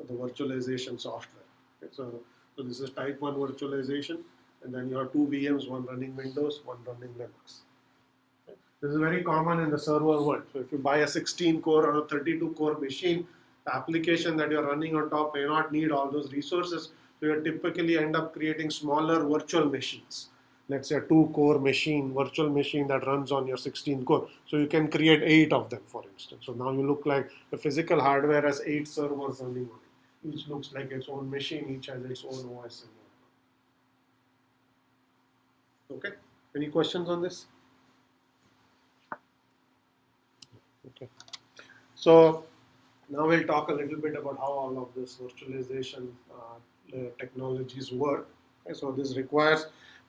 the virtualization software. Okay, so this is type 1 virtualization, and then you have two VMs, one running Windows, one running Linux. Okay. This is very common in the server world. So if you buy a 16 core or a 32 core machine, the application that you're running on top may not need all those resources. So you typically end up creating smaller virtual machines. Let's say a 2-core machine, virtual machine that runs on your 16 core. So you can create 8 of them, for instance. So now you look like the physical hardware has 8 servers running on it. Each looks like its own machine, each has its own OS. Okay, any questions on this? Okay, so now we'll talk a little bit about how all of this virtualization technologies work. Okay, so this requires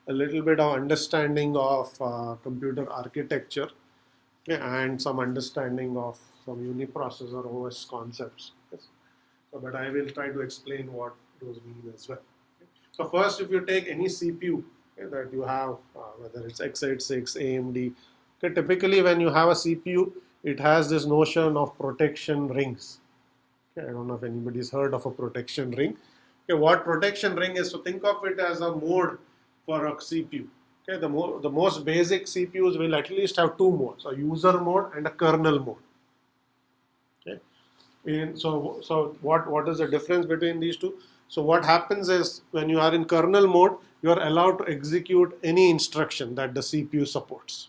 a little bit of understanding of computer architecture, okay, and some understanding of some uniprocessor OS concepts. Yes. So, but I will try to explain what those mean as well. Okay. So first, if you take any CPU that you have, whether it's x86, AMD, okay, typically when you have a CPU, it has this notion of protection rings. Okay, I don't know if anybody's heard of a protection ring. Okay, what protection ring is, so think of it as a mode for a CPU. Okay, the most basic CPUs will at least have 2 modes, a user mode and a kernel mode. Okay. So what is the difference between these two? So what happens is when you are in kernel mode, you are allowed to execute any instruction that the CPU supports.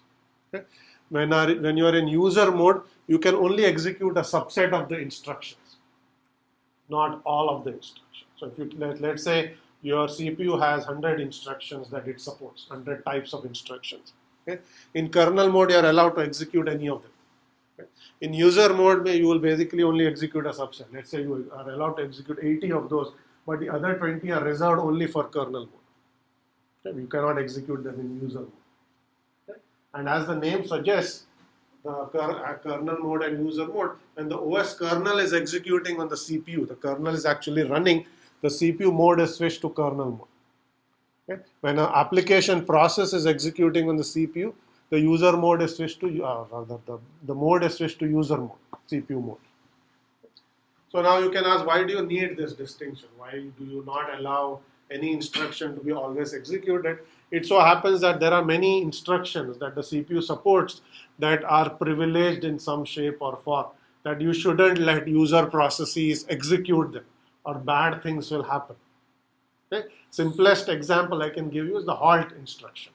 Okay. When you are in user mode, you can only execute a subset of the instructions, not all of the instructions. So if you let's say your CPU has 100 instructions that it supports, 100 types of instructions. Okay. In kernel mode, you are allowed to execute any of them. Okay. In user mode, you will basically only execute a subset. Let's say you are allowed to execute 80 of those, but the other 20 are reserved only for kernel mode. Okay. You cannot execute them in user mode. Okay. And as the name suggests, the kernel mode and user mode, when the OS kernel is executing on the CPU, the kernel is actually running, the CPU mode is switched to kernel mode. Okay. When an application process is executing on the CPU, the user mode is switched to, the mode is switched to user mode, CPU mode. So now you can ask, why do you need this distinction? Why do you not allow any instruction to be always executed? It so happens that there are many instructions that the CPU supports that are privileged in some shape or form, that you shouldn't let user processes execute them, or bad things will happen. Okay? Simplest example I can give you is the halt instruction.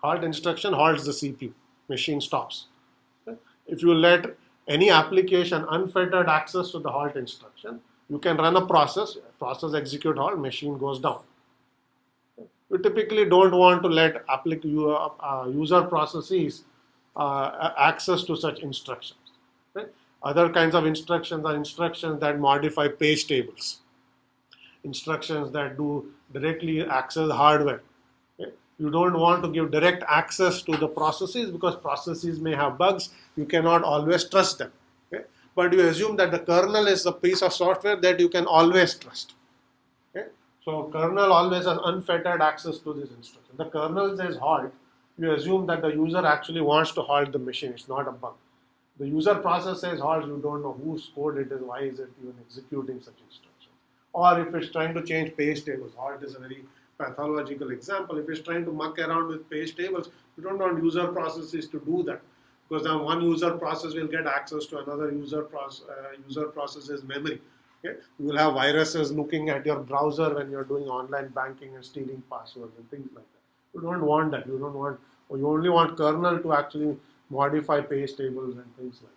Halt instruction halts the CPU, machine stops. Okay? If you let any application unfettered access to the halt instruction, you can run a process execute halt, machine goes down. Okay? You typically don't want to let user processes access to such instructions. Okay? Other kinds of instructions are instructions that modify page tables, instructions that do directly access hardware. Okay? You don't want to give direct access to the processes because processes may have bugs. You cannot always trust them. Okay? But you assume that the kernel is a piece of software that you can always trust. Okay? So kernel always has unfettered access to this instruction. The kernel says halt. You assume that the user actually wants to halt the machine. It's not a bug. The user process says halt. You don't know whose code it is. Why is it even executing such instructions? Or if it's trying to change page tables, halt is a very pathological example. If it's trying to muck around with page tables, you don't want user processes to do that, because then one user process will get access to another user process's memory. Okay? You will have viruses looking at your browser when you're doing online banking and stealing passwords and things like that. You don't want that. You only want kernel to actually modify page tables and things like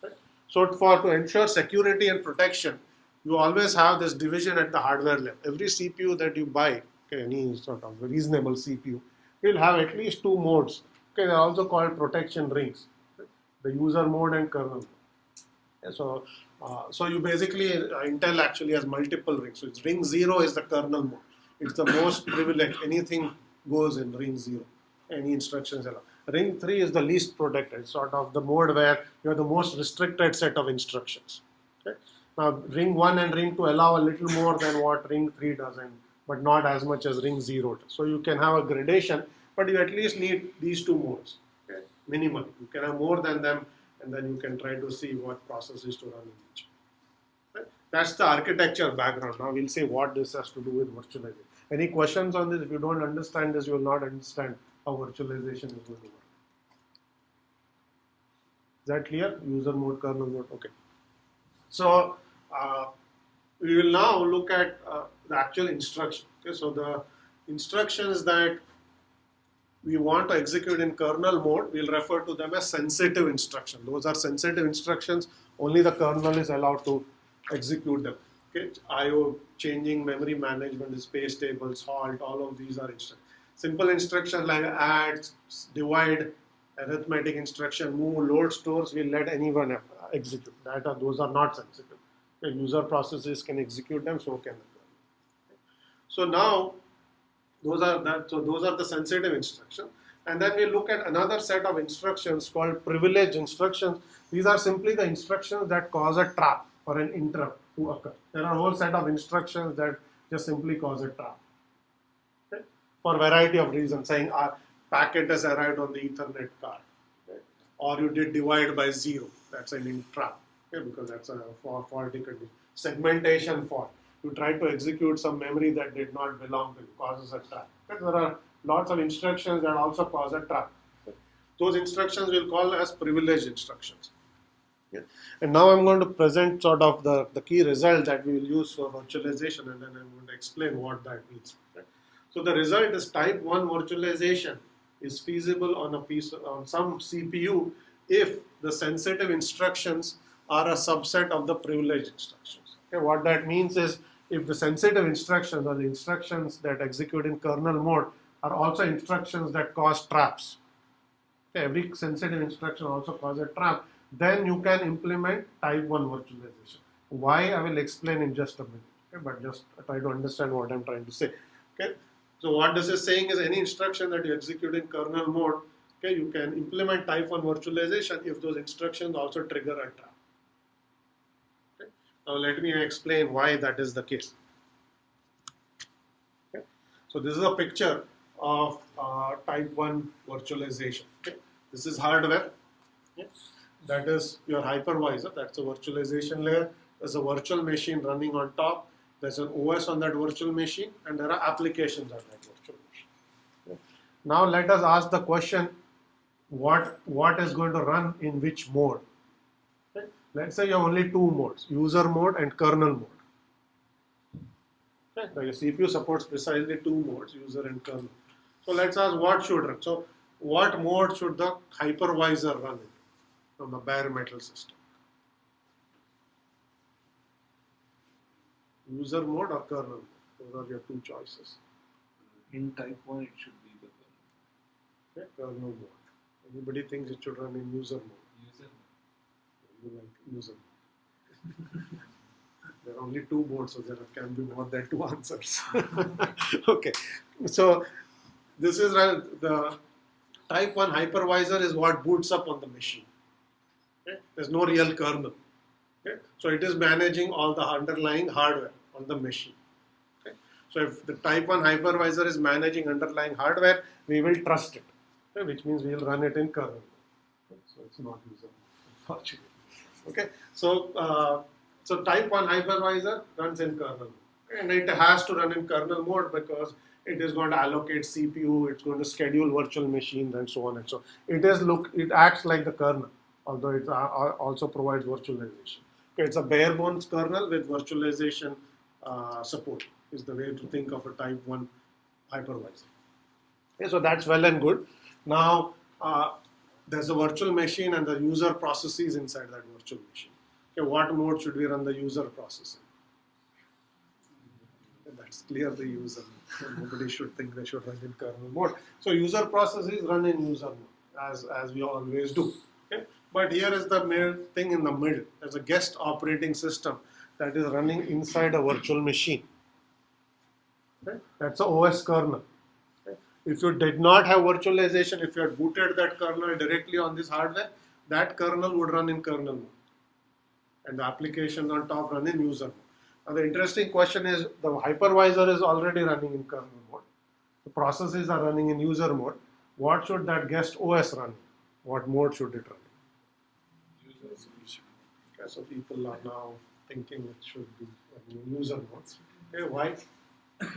that. Right? So to ensure security and protection, you always have this division at the hardware level. Every CPU that you buy, okay, any sort of reasonable CPU, will have at least 2 modes. Okay, they're also called protection rings, okay? The user mode and kernel mode. Okay, so you basically, Intel actually has multiple rings. So it's ring 0 is the kernel mode. It's the most privileged. Anything goes in ring 0. Any instructions allowed. Ring 3 is the least protected. It's sort of the mode where you have the most restricted set of instructions. Okay? Now, ring 1 and ring 2 allow a little more than what ring 3 does, but not as much as ring 0 does. So you can have a gradation, but you at least need these 2 modes, okay? Minimum. You can have more than them, and then you can try to see what processes to run in each. Right? That's the architecture background. Now we'll see what this has to do with virtualization. Any questions on this? If you don't understand this, you will not understand how virtualization is going to work. Is that clear? User mode, kernel mode. Okay. So we will now look at the actual instruction. Okay. So the instructions that we want to execute in kernel mode, we'll refer to them as sensitive instructions. Those are sensitive instructions. Only the kernel is allowed to execute them. Okay. IO, changing, memory management, space tables, halt, all of these are instructions. Simple instructions like add, divide, arithmetic instruction, move, load, stores, we'll let anyone execute. Those are not sensitive. Okay. User processes can execute them, so can the kernel. Okay. So now, those are the sensitive instructions. And then we look at another set of instructions called privileged instructions. These are simply the instructions that cause a trap or an interrupt to occur. There are a whole set of instructions that just simply cause a trap. Okay? For a variety of reasons, saying our packet has arrived on the Ethernet card. Okay? Or you did divide by 0. That's an trap. Okay? Because that's a faulty condition. Segmentation fault. You try to execute some memory that did not belong to you, causes a trap. Okay? There are lots of instructions that also cause a trap. Okay? Those instructions we'll call as privileged instructions. Okay? And now I'm going to present sort of the key result that we will use for virtualization, and then I'm going to explain what that means. Okay? So the result is type 1 virtualization is feasible on some CPU if the sensitive instructions are a subset of the privileged instructions. Okay? What that means is, if the sensitive instructions or the instructions that execute in kernel mode are also instructions that cause traps, okay, every sensitive instruction also causes a trap, then you can implement type 1 virtualization. Why, I will explain in just a minute, okay, but just try to understand what I'm trying to say. Okay. So what this is saying is any instruction that you execute in kernel mode, okay, you can implement type 1 virtualization if those instructions also trigger a trap. Now let me explain why that is the case. Okay. So this is a picture of type 1 virtualization. Okay. This is hardware. Okay. That is your hypervisor. That's a virtualization layer. There's a virtual machine running on top. There's an OS on that virtual machine, and there are applications on that virtual machine. Okay. Now let us ask the question, what is going to run in which mode? Okay. Let's say you have only two modes, user mode and kernel mode. Okay. Now your CPU supports precisely two modes, user and kernel. So let's ask what should run. So what mode should the hypervisor run in from the bare metal system? User mode or kernel mode? Those are your two choices. In type 1, it should be the kernel. Okay. Kernel mode. Anybody thinks it should run in user mode? User You like user mode. There are only two modes, so there can be more than two answers. Okay. So this is the type 1 hypervisor is what boots up on the machine. Okay? There's no real kernel. Okay? So it is managing all the underlying hardware on the machine. Okay? So if the type 1 hypervisor is managing underlying hardware, we will trust it, okay? Which means we will run it in kernel. Okay? So it's not user mode, unfortunately. Okay? So type 1 hypervisor runs in kernel mode. Okay? And it has to run in kernel mode because it is going to allocate CPU, it's going to schedule virtual machines and so on and so on. It acts like the kernel, although it also provides virtualization. Okay, it's a bare bones kernel with virtualization support is the way to think of a type 1 hypervisor. Okay, so that's well and good. Now there's a virtual machine and the user processes inside that virtual machine. Okay, what mode should we run the user process in? That's clearly user mode. Nobody should think they should run in kernel mode. So user processes run in user mode as we always do. Okay? But here is the thing in the middle. There's a guest operating system that is running inside a virtual machine. Okay? That's a OS kernel. Okay? If you did not have virtualization, if you had booted that kernel directly on this hardware, that kernel would run in kernel mode. And the applications on top run in user mode. Now the interesting question is, the hypervisor is already running in kernel mode. The processes are running in user mode. What should that guest OS run in? What mode should it run in? Okay, so people are now thinking it should be running in user mode. Okay, why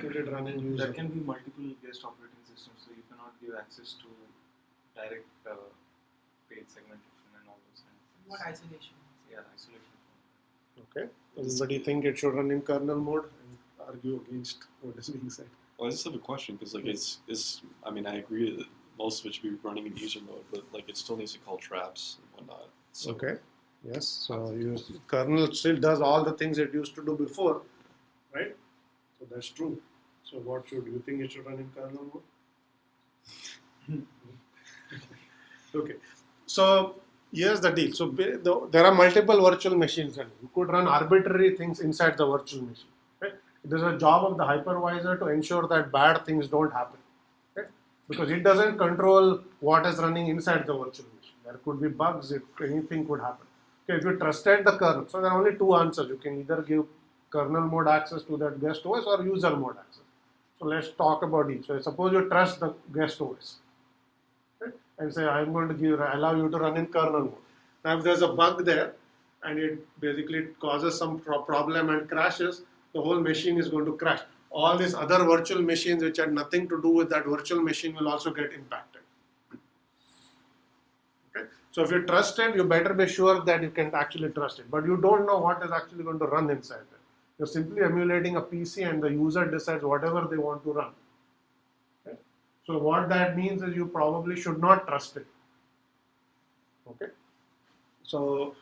should it run in user There can mode? be multiple guest operating systems, so you cannot give access to direct page segmentation and all those kinds of things. What isolation? Yeah, isolation. Okay, everybody think it should run in kernel mode and argue against what is being said. Well, I just have a question because like it's I mean I agree that most of it should be running in user mode, but like it still needs to call traps and whatnot. So Okay. Yes. So kernel still does all the things it used to do before, right? So that's true. So what should you think it should run in kernel mode? Okay. So here's the deal. So there are multiple virtual machines running. You could run arbitrary things inside the virtual machine. Right? It is a job of the hypervisor to ensure that bad things don't happen. Right? Because it doesn't control what is running inside the virtual machine. There could be bugs. Anything could happen. Okay, if you trusted the kernel, so there are only two answers. You can either give kernel mode access to that guest OS or user mode access. So let's talk about each. So suppose you trust the guest OS, right? And say I'm going to allow you to run in kernel mode. Now if there's a bug there and it basically causes some problem and crashes, the whole machine is going to crash. All these other virtual machines which had nothing to do with that virtual machine will also get impacted. So if you trust it, you better be sure that you can actually trust it. But you don't know what is actually going to run inside it. You're simply emulating a PC and the user decides whatever they want to run. Okay? So what that means is you probably should not trust it. Okay. So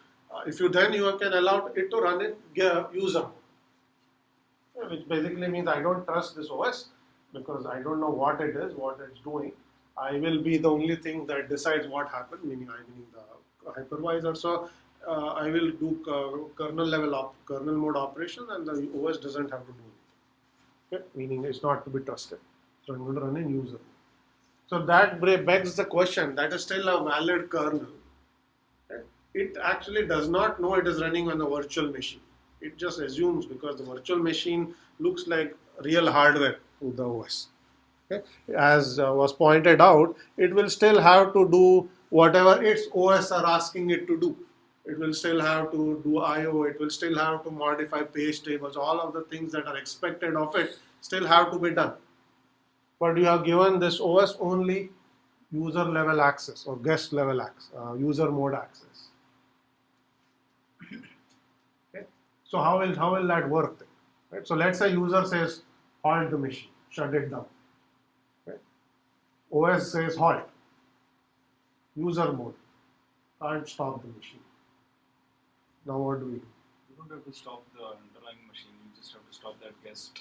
if you then you can allow it to run in user mode, which basically means I don't trust this OS because I don't know what it is, what it's doing. I will be the only thing that decides what happened, meaning the hypervisor. So I will do kernel mode operation, and the OS doesn't have to do it. Okay? Meaning it's not to be trusted. So I'm going to run in user mode. So that begs the question: that is still a valid kernel. Okay? It actually does not know it is running on a virtual machine. It just assumes because the virtual machine looks like real hardware to the OS. Okay. As was pointed out, it will still have to do whatever its OS are asking it to do. It will still have to do I/O. It will still have to modify page tables. All of the things that are expected of it still have to be done. But you have given this OS only user level access or guest level access, user mode access. Okay. So how will that work then? Right? So let's say user says halt the machine, shut it down. OS says halt, user mode, can't stop the machine. Now what do we do? You don't have to stop the underlying machine, you just have to stop that guest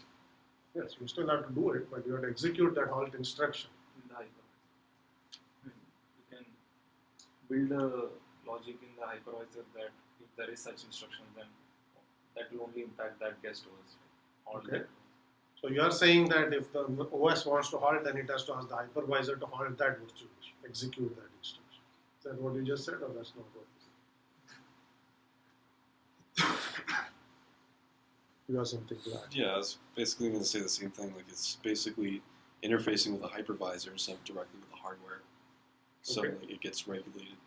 Yes, you still have to do it, but you have to execute that halt instruction. in the hypervisor. You can build a logic in the hypervisor that if there is such instruction, then that will only impact that guest OS. Okay. So you are saying that if the OS wants to halt, then it has to ask the hypervisor to halt that virtual machine, execute that instruction. Is that what you just said, or that's not what you said? You have something to add? yeah, I was basically going to say the same thing. Like it's basically interfacing with the hypervisor instead of directly with the hardware, so Okay. like, it gets regulated.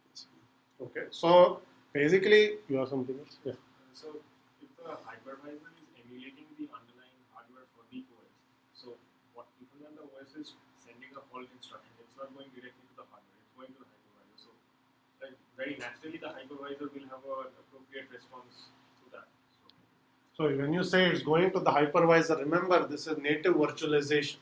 Basically. Okay. So basically, you have something else? Yeah. So if the hypervisor is emulating the underlying hardware for the OS, so what even when the OS is sending a halt instruction, it's not going directly to the hardware, it's going to the hypervisor. So like very naturally the hypervisor will have an appropriate response to that. So when you say it's going to the hypervisor, remember this is native virtualization.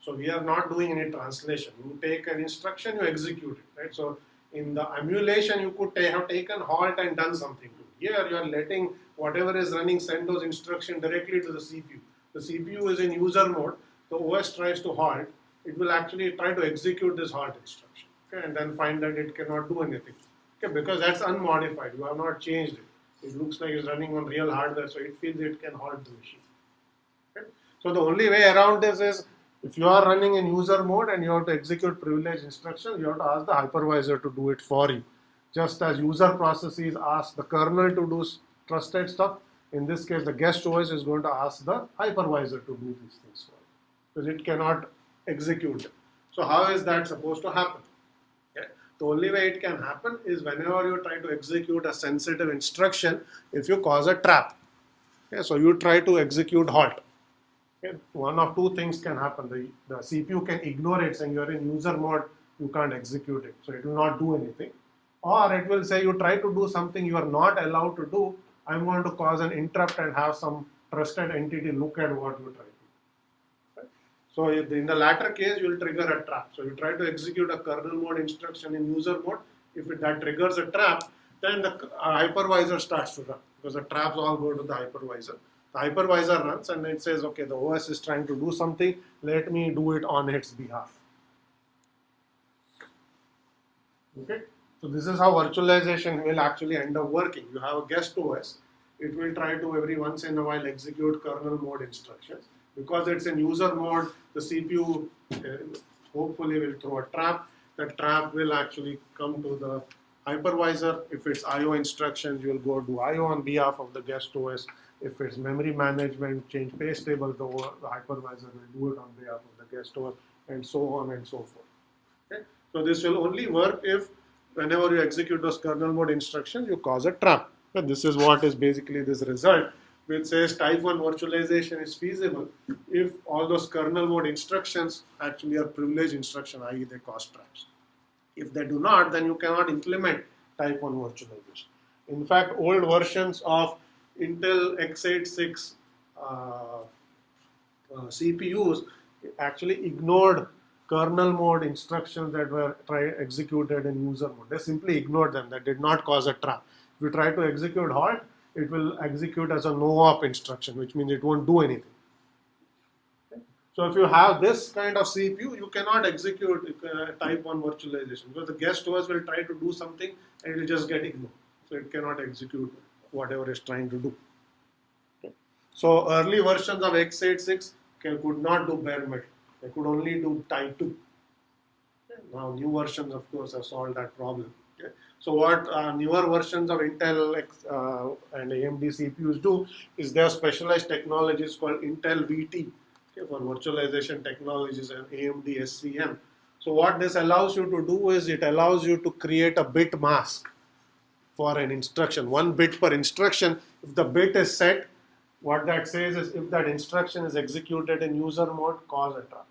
So we are not doing any translation. You take an instruction, you execute it, right? So in the emulation, you could have taken halt and done something to it. Here you are letting whatever is running send those instructions directly to the CPU. The CPU is in user mode. The OS tries to halt. It will actually try to execute this halt instruction, okay, and then find that it cannot do anything, okay, because that's unmodified. You have not changed it. It looks like it's running on real hardware, so it feels it can halt the machine. Okay? So the only way around this is if you are running in user mode and you have to execute privileged instructions, you have to ask the hypervisor to do it for you. Just as user processes ask the kernel to do trusted stuff, in this case the guest OS is going to ask the hypervisor to do these things for you because it cannot execute it. So how is that supposed to happen? Okay. The only way it can happen is whenever you try to execute a sensitive instruction, if you cause a trap. Okay, so you try to execute halt. Okay, one of two things can happen. The CPU can ignore it, saying you're in user mode, you can't execute it. So it will not do anything. Or it will say you try to do something you are not allowed to do. I'm going to cause an interrupt and have some trusted entity look at what you try to do. Right? So in the latter case, you will trigger a trap. So you try to execute a kernel mode instruction in user mode. If that triggers a trap, then the hypervisor starts to run because the traps all go to the hypervisor. The hypervisor runs and it says, okay, the OS is trying to do something, let me do it on its behalf. Okay, so this is how virtualization will actually end up working. You have a guest OS, it will try to every once in a while execute kernel mode instructions. Because it's in user mode, the CPU hopefully will throw a trap. The trap will actually come to the hypervisor. If it's IO instructions, you will go do IO on behalf of the guest OS. If it's memory management, change page table, the hypervisor will do it on behalf of the guest OS, and so on and so forth. Okay? So this will only work if whenever you execute those kernel mode instructions, you cause a trap. And this is what is basically this result, which says type 1 virtualization is feasible if all those kernel mode instructions actually are privileged instruction, i.e. they cause traps. If they do not, then you cannot implement type 1 virtualization. In fact, old versions of Intel x86 CPUs actually ignored kernel mode instructions that were executed in user mode. They simply ignored them. That did not cause a trap. If you try to execute halt, it will execute as a no-op instruction, which means it won't do anything. Okay? So if you have this kind of CPU, you cannot execute type 1 virtualization because the guest OS will try to do something and it will just get ignored. So it cannot execute whatever it's trying to do. Okay? So early versions of x86 could not do bare metal. They could only do type 2. Okay? Now new versions, of course, have solved that problem. Okay? So what newer versions of Intel and AMD CPUs do is they have specialized technologies called Intel VT, okay, for virtualization technologies, and AMD SCM. So what this allows you to do is it allows you to create a bit mask for an instruction, 1 bit per instruction. If the bit is set, what that says is if that instruction is executed in user mode, cause a trap.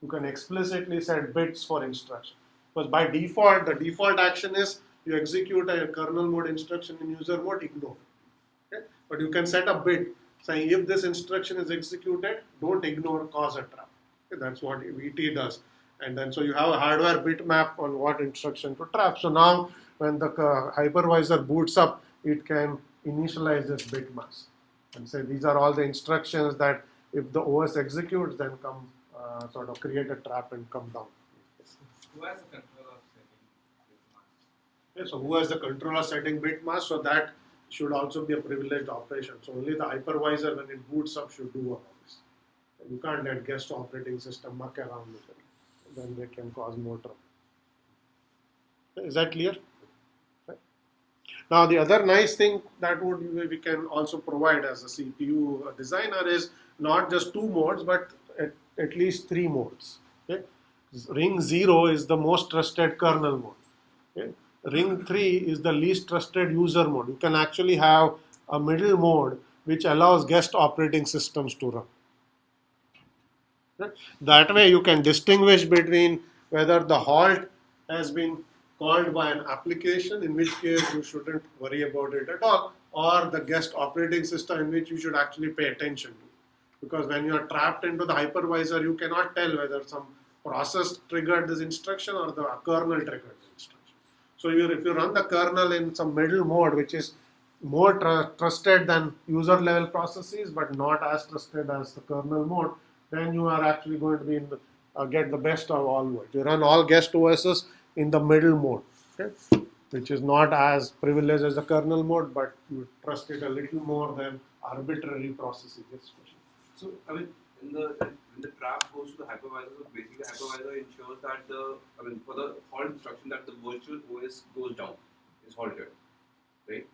You can explicitly set bits for instruction. Because by default, the default action is you execute a kernel mode instruction in user mode, ignore. Okay? But you can set a bit saying if this instruction is executed, don't ignore, cause a trap. Okay? That's what VT does. And then so you have a hardware bitmap on what instruction to trap. So now when the hypervisor boots up, it can initialize this bit mask and say these are all the instructions that if the OS executes, then come sort of create a trap and come down. Who has the control of setting bit mask? Okay, so who has the control of setting bit mask? So that should also be a privileged operation. So only the hypervisor when it boots up should do all this. You can't let guest operating system muck around with it. Then they can cause more trouble. Is that clear? Okay. Now the other nice thing that we can also provide as a CPU designer is not just 2 modes but at least 3 modes. Okay? Ring 0 is the most trusted kernel mode. Okay? Ring 3 is the least trusted user mode. You can actually have a middle mode which allows guest operating systems to run. Okay? That way you can distinguish between whether the halt has been called by an application, in which case you shouldn't worry about it at all, or the guest operating system in which you should actually pay attention to. Because when you are trapped into the hypervisor, you cannot tell whether some process triggered this instruction or the kernel triggered the instruction. So if you run the kernel in some middle mode, which is more trusted than user level processes, but not as trusted as the kernel mode, then you are actually going to be in get the best of all worlds. You run all guest OSs in the middle mode, okay? Which is not as privileged as the kernel mode, but you trust it a little more than arbitrary processes. So, I mean, when the trap goes to the hypervisor, so basically the hypervisor ensures that for the halt instruction that the virtual OS goes down, is halted, right?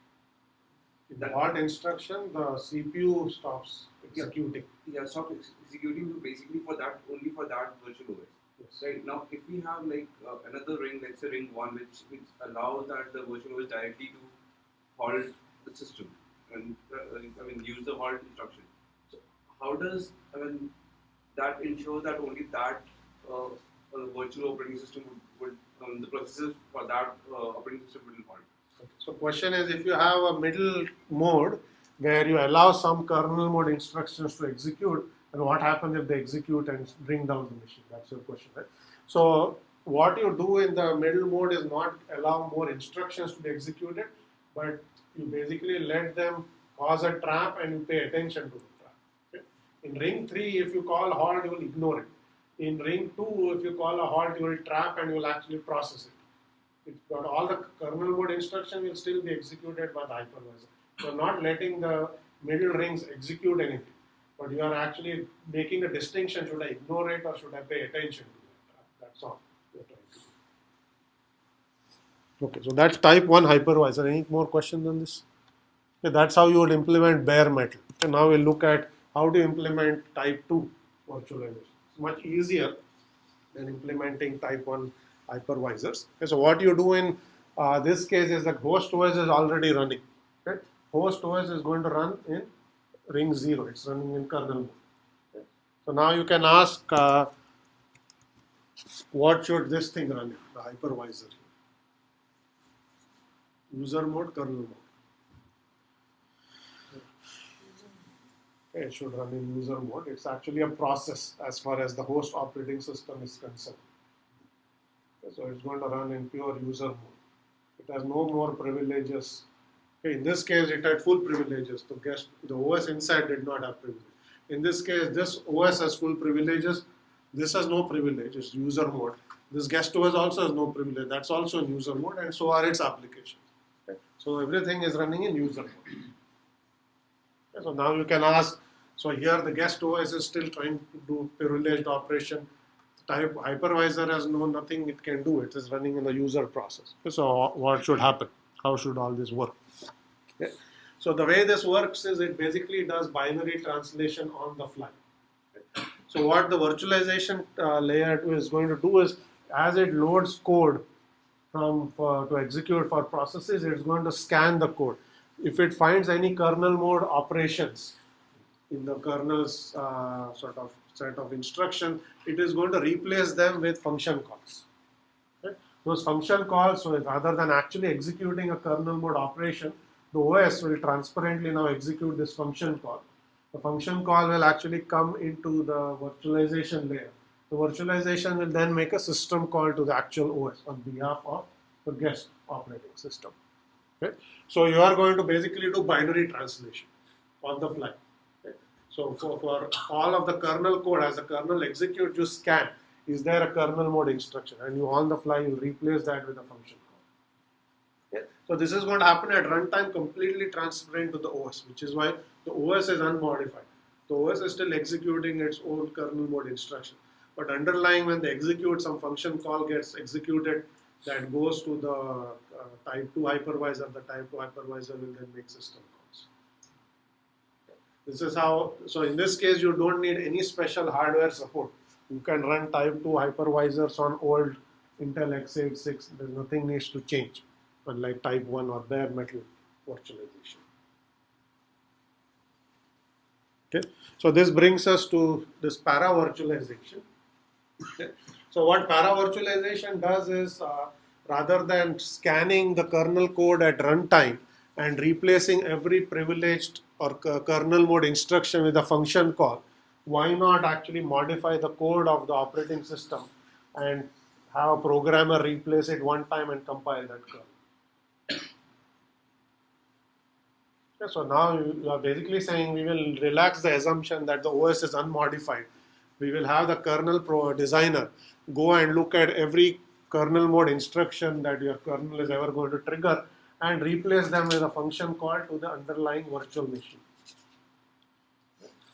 In the halt instruction, the CPU stops executing. Yeah, stop executing basically only for that virtual OS. Yes. Right now, if we have like another ring, let's say ring 1, which allows that the virtual OS directly to halt the system and use the halt instruction. So how does that ensure that only that virtual operating system would the processes for that operating system will halt? Okay. So question is, if you have a middle mode where you allow some kernel mode instructions to execute, and what happens if they execute and bring down the machine? That's your question, right? So what you do in the middle mode is not allow more instructions to be executed, but you basically let them cause a trap and you pay attention to the trap. Okay? In ring 3, if you call halt, you will ignore it. In ring 2, if you call a halt, you will trap and you will actually process it. But all the kernel mode instruction will still be executed by the hypervisor. So not letting the middle rings execute anything, but you are actually making a distinction: should I ignore it or should I pay attention to it? That's all you're trying to do. Okay, so that's type 1 hypervisor. Any more questions on this? Okay, that's how you would implement bare metal. And now we'll look at how to implement type 2 virtualization. It's much easier than implementing type 1 hypervisors. Okay, so what you do in this case is that host OS is already running. Okay? Host OS is going to run in ring 0. It's running in kernel mode. Okay? So now you can ask, what should this thing run in? The hypervisor. User mode, kernel mode. Okay, it should run in user mode. It's actually a process as far as the host operating system is concerned. So it's going to run in pure user mode. It has no more privileges. Okay, in this case, it had full privileges. The OS inside did not have privileges. In this case, this OS has full privileges. This has no privilege. It's user mode. This guest OS also has no privilege. That's also in user mode, and so are its applications. Okay? So everything is running in user mode. Okay, so now you can ask. So here the guest OS is still trying to do privileged operation. Type hypervisor has nothing it can do. It is running in a user process. So what should happen? How should all this work? Okay. So the way this works is it basically does binary translation on the fly. Okay. So what the virtualization layer is going to do is, as it loads code to execute for processes, it's going to scan the code. If it finds any kernel mode operations in the kernel's sort of set of instructions, it is going to replace them with function calls. Okay? Those function calls, so rather than actually executing a kernel mode operation, the OS will transparently now execute this function call. The function call will actually come into the virtualization layer. The virtualization will then make a system call to the actual OS on behalf of the guest operating system. Okay? So you are going to basically do binary translation on the fly. So for all of the kernel code, as the kernel executes, you scan, is there a kernel mode instruction? And you on the fly, you replace that with a function call. Okay? So this is going to happen at runtime, completely transparent to the OS, which is why the OS is unmodified. The OS is still executing its own kernel mode instruction. But underlying, when they execute, some function call gets executed that goes to the type 2 hypervisor. The type 2 hypervisor will then make system calls. This is how, so in this case, you don't need any special hardware support. You can run type 2 hypervisors on old Intel x86. There's nothing needs to change, unlike type 1 or bare metal virtualization. Okay, so this brings us to this para virtualization. Okay. So what para virtualization does is, rather than scanning the kernel code at runtime and replacing every privileged or kernel mode instruction with a function call, why not actually modify the code of the operating system and have a programmer replace it one time and compile that kernel? Okay, so now you are basically saying we will relax the assumption that the OS is unmodified. We will have the kernel designer go and look at every kernel mode instruction that your kernel is ever going to trigger and replace them with a function call to the underlying virtual machine.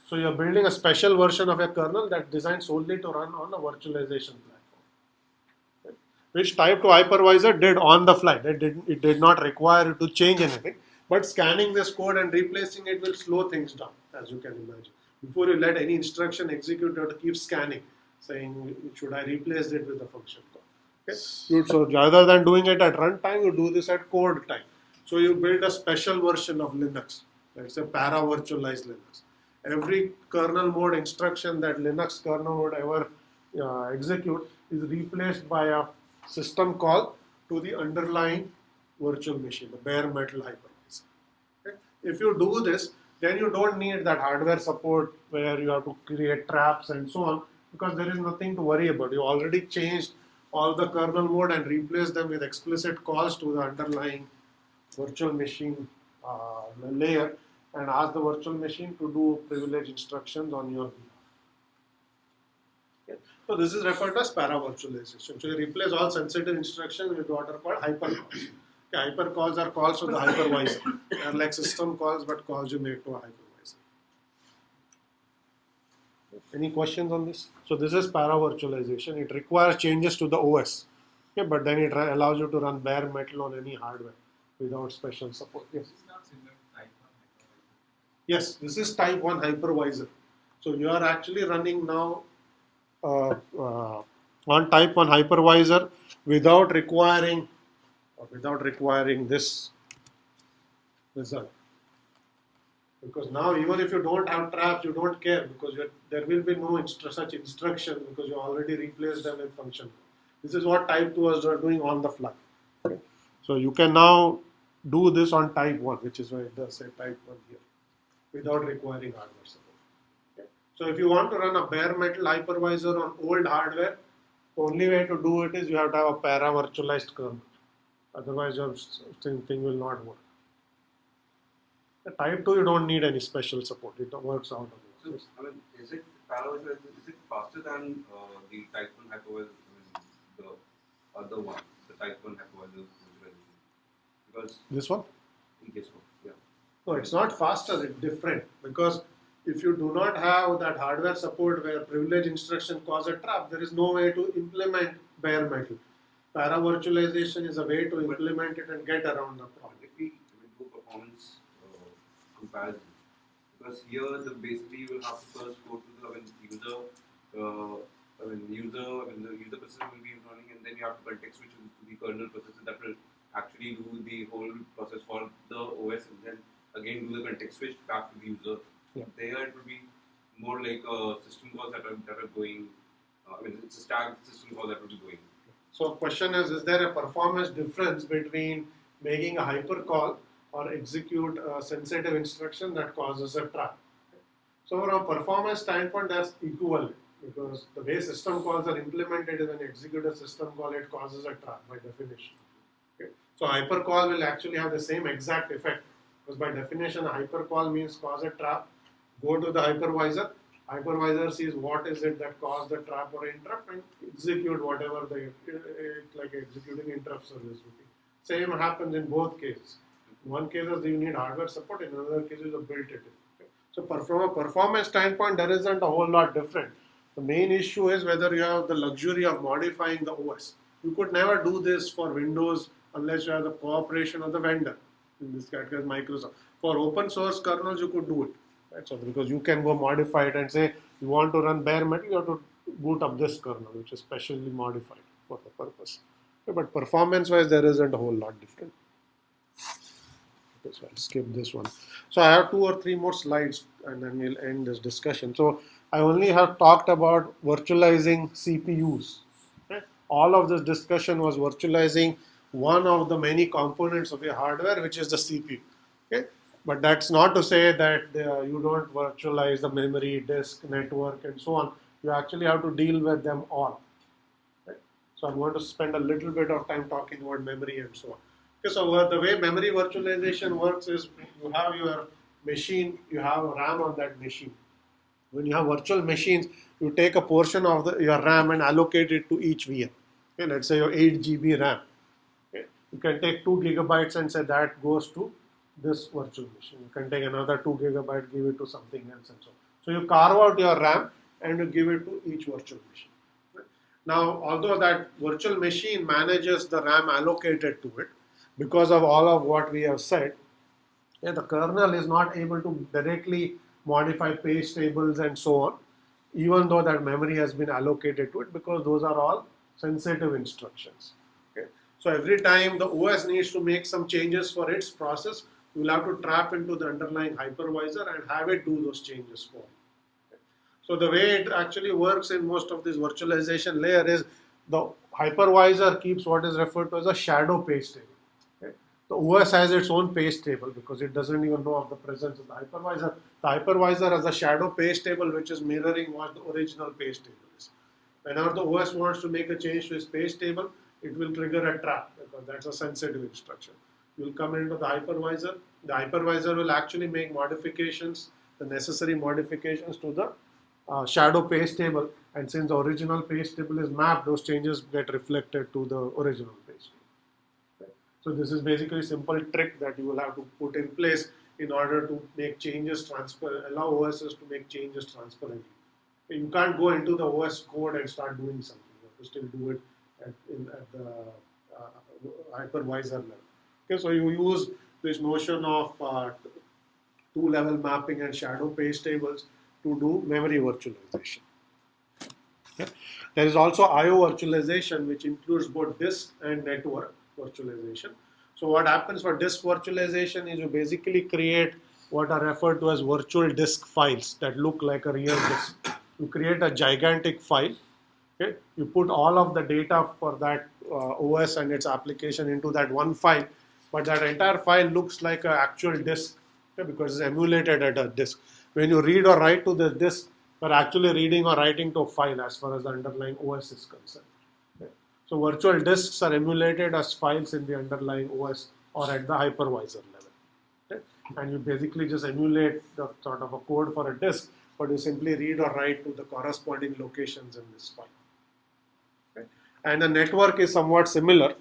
So you are building a special version of a kernel that's designed solely to run on a virtualization platform, okay, which type 2 hypervisor did on the fly. It did not require you to change anything, but scanning this code and replacing it will slow things down, as you can imagine. Before you let any instruction execute, you have to keep scanning. saying, should I replace it with a function call? Okay. So rather than doing it at runtime, you do this at code time. So you build a special version of Linux. Let's say para-virtualized Linux. Every kernel mode instruction that Linux kernel would ever execute is replaced by a system call to the underlying virtual machine, the bare metal hypervisor. Okay. If you do this, then you don't need that hardware support where you have to create traps and so on, because there is nothing to worry about. You already changed all the kernel mode and replaced them with explicit calls to the underlying virtual machine layer and ask the virtual machine to do privilege instructions on your behalf. Okay. So this is referred to as para-virtualization. So you replace all sensitive instructions with what are called hypercalls. Okay, hypercalls are calls to the hypervisor. They are like system calls, but calls you make to a hypervisor. Any questions on this? So this is para-virtualization. It requires changes to the OS. Okay, but then it allows you to run bare metal on any hardware without special support. Yes. Yes, this is type 1 hypervisor. So you are actually running now on type 1 hypervisor without requiring this result. Because now even if you don't have traps, you don't care, because there will be no such instruction because you already replaced them with function. This is what type 2 was doing on the fly. Okay. So you can now do this on type 1, which is why it does say type 1 here, without requiring hardware support. Okay. So if you want to run a bare metal hypervisor on old hardware, the only way to do it is you have to have a para-virtualized kernel. Otherwise your thing will not work. The type 2 you don't need any special support. It works out of it. So, I mean, is it parallel? Is it faster than the type 1 hypervisor? I mean, the other one, the type 1 hypervisor visualization? Because this one? this one, yeah. No, it's not faster. It's different, because if you do not have that hardware support where privilege instruction cause a trap, there is no way to implement bare metal. Para-virtualization is a way to implement it and get around the problem. If we do performance comparison, because here basically you will have to first go to the user, the user processor will be running, and then you have to context switch to the kernel processor that will actually do the whole process for the OS, and then again do the context switch back to the user. Yeah. There it will be more like system calls that are going. It's a stacked system call that will be going. So question is there a performance difference between making a hypercall or execute a sensitive instruction that causes a trap? So from a performance standpoint, that's equivalent, because the way system calls are implemented is when you execute a system call, it causes a trap by definition. Okay. So hypercall will actually have the same exact effect, because by definition a hypercall means cause a trap, go to the hypervisor, hypervisor sees what is it that caused the trap or interrupt and execute whatever like executing interrupt service routine. Same happens in both cases. In one case you need hardware support, in another case you built it in. Okay. So from a performance standpoint, there isn't a whole lot different. The main issue is whether you have the luxury of modifying the OS. You could never do this for Windows unless you have the cooperation of the vendor. In this case, Microsoft. For open source kernels, you could do it. Right? So because you can go modify it and say you want to run bare metal, you have to boot up this kernel, which is specially modified for the purpose. Okay, but performance-wise, there isn't a whole lot different. Okay, so I'll skip this one. So I have 2 or 3 more slides, and then we'll end this discussion. So I only have talked about virtualizing CPUs. Okay? All of this discussion was virtualizing one of the many components of your hardware, which is the CPU. Okay? But that's not to say that you don't virtualize the memory, disk, network, and so on. You actually have to deal with them all. Right? So I'm going to spend a little bit of time talking about memory and so on. Okay, so the way memory virtualization works is you have your machine, you have a RAM on that machine. When you have virtual machines, you take a portion of your RAM and allocate it to each VM. Okay, let's say your 8 GB RAM. Okay, you can take 2 gigabytes and say that goes to this virtual machine. You can take another 2 gigabytes, give it to something else and so on. So you carve out your RAM and you give it to each virtual machine. Right? Now, although that virtual machine manages the RAM allocated to it, because of all of what we have said, the kernel is not able to directly modify page tables and so on. even though that memory has been allocated to it, because those are all sensitive instructions. Okay? So every time the OS needs to make some changes for its process, you will have to trap into the underlying hypervisor and have it do those changes for you. So the way it actually works in most of this virtualization layer is the hypervisor keeps what is referred to as a shadow page table. Okay? The OS has its own page table because it doesn't even know of the presence of the hypervisor. The hypervisor has a shadow page table which is mirroring what the original page table is. Whenever the OS wants to make a change to its page table, it will trigger a trap because that's a sensitive instruction. You will come into the hypervisor. The hypervisor will actually make modifications, the necessary modifications to the shadow page table, and since the original page table is mapped, those changes get reflected to the original page table. Okay. So this is basically a simple trick that you will have to put in place in order to make changes allow OSs to make changes transparently. You can't go into the OS code and start doing something. You have to still do it at the hypervisor level. Okay, so you use this notion of two-level mapping and shadow page tables to do memory virtualization. Okay. There is also I/O virtualization, which includes both disk and network virtualization. So what happens for disk virtualization is you basically create what are referred to as virtual disk files that look like a real disk. You create a gigantic file. Okay. You put all of the data for that OS and its application into that one file, but that entire file looks like an actual disk, okay, because it's emulated at a disk. When you read or write to the disk, you're actually reading or writing to a file as far as the underlying OS is concerned. Okay. So virtual disks are emulated as files in the underlying OS or at the hypervisor level. Okay. And you basically just emulate the sort of a code for a disk, but you simply read or write to the corresponding locations in this file. Okay. And the network is somewhat similar.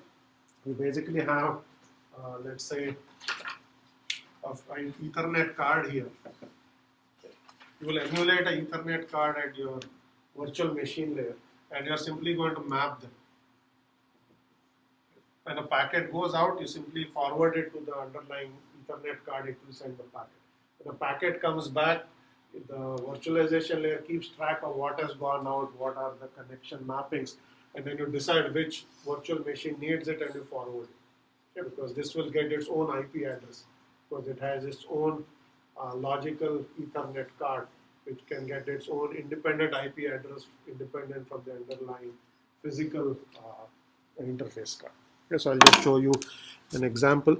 You basically have, let's say, an Ethernet card here. You will emulate an Ethernet card at your virtual machine layer, and you are simply going to map them. When a packet goes out, you simply forward it to the underlying Ethernet card, it will send the packet. When the packet comes back, the virtualization layer keeps track of what has gone out, what are the connection mappings, and then you decide which virtual machine needs it and you forward it. Okay, because this will get its own IP address, because it has its own logical Ethernet card, which can get its own independent IP address, independent from the underlying physical interface card. Okay, so I'll just show you an example.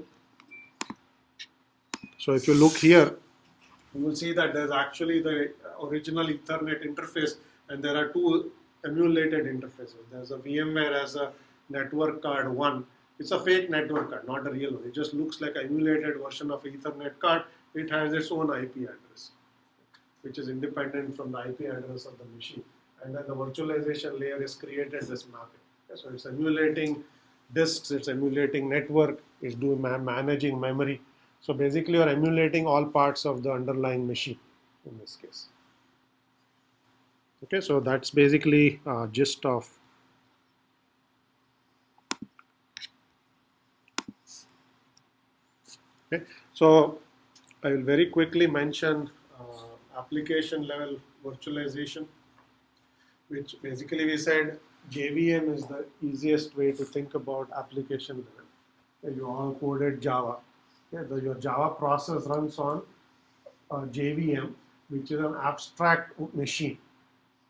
So if you look here, you will see that there's actually the original Ethernet interface, and there are two emulated interfaces. There's a VMware as a network card 1. It's a fake network card, not a real one. It just looks like an emulated version of an Ethernet card. It has its own IP address, which is independent from the IP address of the machine. And then the virtualization layer is created this mapping. Okay, so it's emulating disks, it's emulating network, it's doing managing memory. So basically you're emulating all parts of the underlying machine in this case. Okay, so that's basically gist of okay. So I will very quickly mention application level virtualization, which basically we said JVM is the easiest way to think about application level. You all coded Java. Okay, your Java process runs on JVM, which is an abstract machine.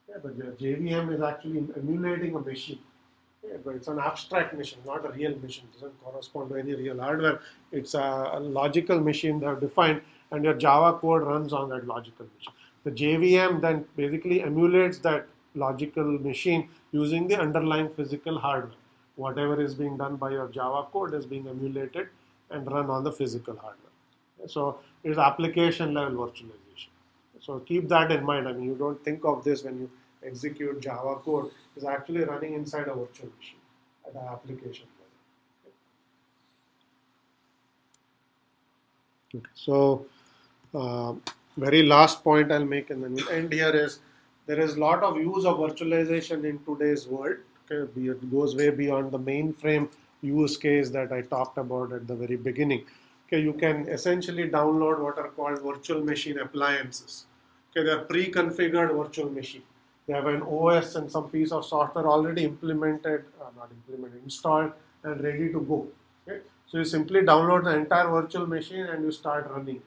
Okay, but your JVM is actually emulating a machine. Okay, but it's an abstract machine, not a real machine. It doesn't correspond to any real hardware. It's a logical machine they have defined, and your Java code runs on that logical machine. The JVM then basically emulates that logical machine using the underlying physical hardware. Whatever is being done by your Java code is being emulated and run on the physical hardware. So it's application level virtualization. So keep that in mind. I mean, you don't think of this when you execute Java code. It's actually running inside a virtual machine at the application level. Okay. So very last point I'll make and then we'll end here is there is a lot of use of virtualization in today's world. Okay, it goes way beyond the mainframe use case that I talked about at the very beginning. Okay, you can essentially download what are called virtual machine appliances. Okay, they're pre-configured virtual machine. They have an OS and some piece of software already implemented, installed and ready to go. Okay? So you simply download the entire virtual machine and you start running.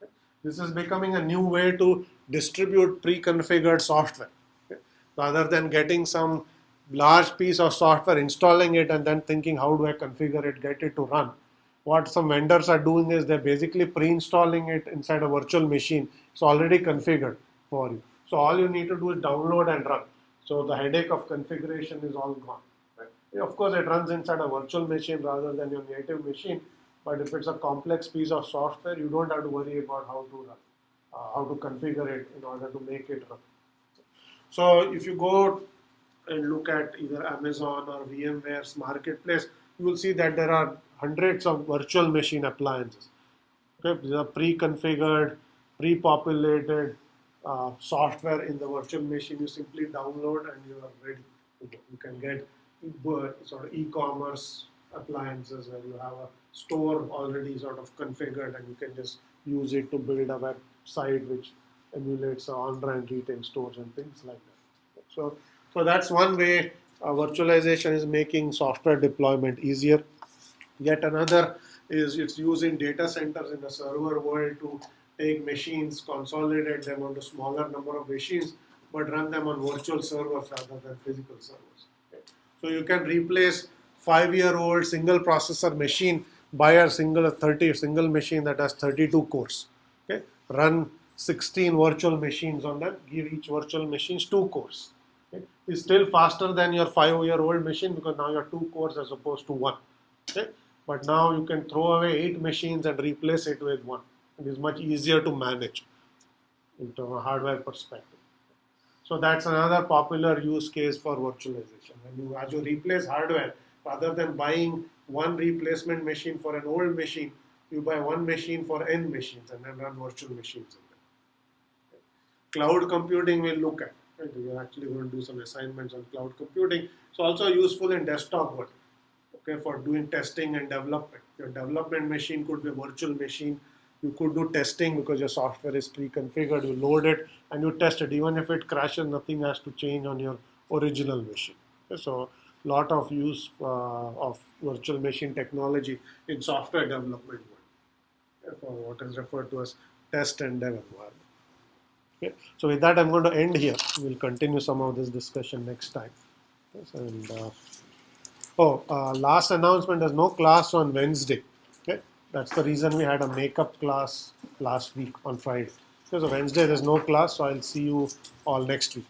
Okay? This is becoming a new way to distribute pre-configured software. Okay? Rather than getting some large piece of software, installing it and then thinking how do I configure it, get it to run. What some vendors are doing is they're basically pre-installing it inside a virtual machine. It's already configured for you. So all you need to do is download and run. So the headache of configuration is all gone. Right? Of course, it runs inside a virtual machine rather than your native machine. But if it's a complex piece of software, you don't have to worry about how to run, how to configure it in order to make it run. So if you go and look at either Amazon or VMware's marketplace, you will see that there are hundreds of virtual machine appliances. Okay, these are pre-configured, pre-populated software in the virtual machine. You simply download and you are ready to go. You can get sort of e-commerce appliances where you have a store already sort of configured and you can just use it to build a website which emulates online retail stores and things like that. So that's one way virtualization is making software deployment easier. Yet another is it's used in data centers in the server world to take machines, consolidate them onto smaller number of machines, but run them on virtual servers rather than physical servers. Okay? So you can replace 5-year-old single processor machine by a single machine that has 32 cores. Okay? Run 16 virtual machines on them, give each virtual machine 2 cores. Okay? It's still faster than your 5-year-old machine because now you have 2 cores as opposed to 1. Okay? But now you can throw away 8 machines and replace it with 1. It is much easier to manage into a hardware perspective. So that's another popular use case for virtualization. As you replace hardware, rather than buying one replacement machine for an old machine, you buy one machine for n machines and then run virtual machines in them. Cloud computing we'll look at. Right? We're actually going to do some assignments on cloud computing. It's also useful in desktop work. Okay, for doing testing and development. Your development machine could be a virtual machine. You could do testing because your software is pre-configured. You load it and you test it. Even if it crashes, nothing has to change on your original machine. Okay, so a lot of use of virtual machine technology in software development world, for what is referred to as test and dev environment. Okay, so with that, I'm going to end here. We'll continue some of this discussion next time. Yes, and last announcement, there's no class on Wednesday. Okay, that's the reason we had a makeup class last week on Friday. Okay, so Wednesday there's no class, so I'll see you all next week.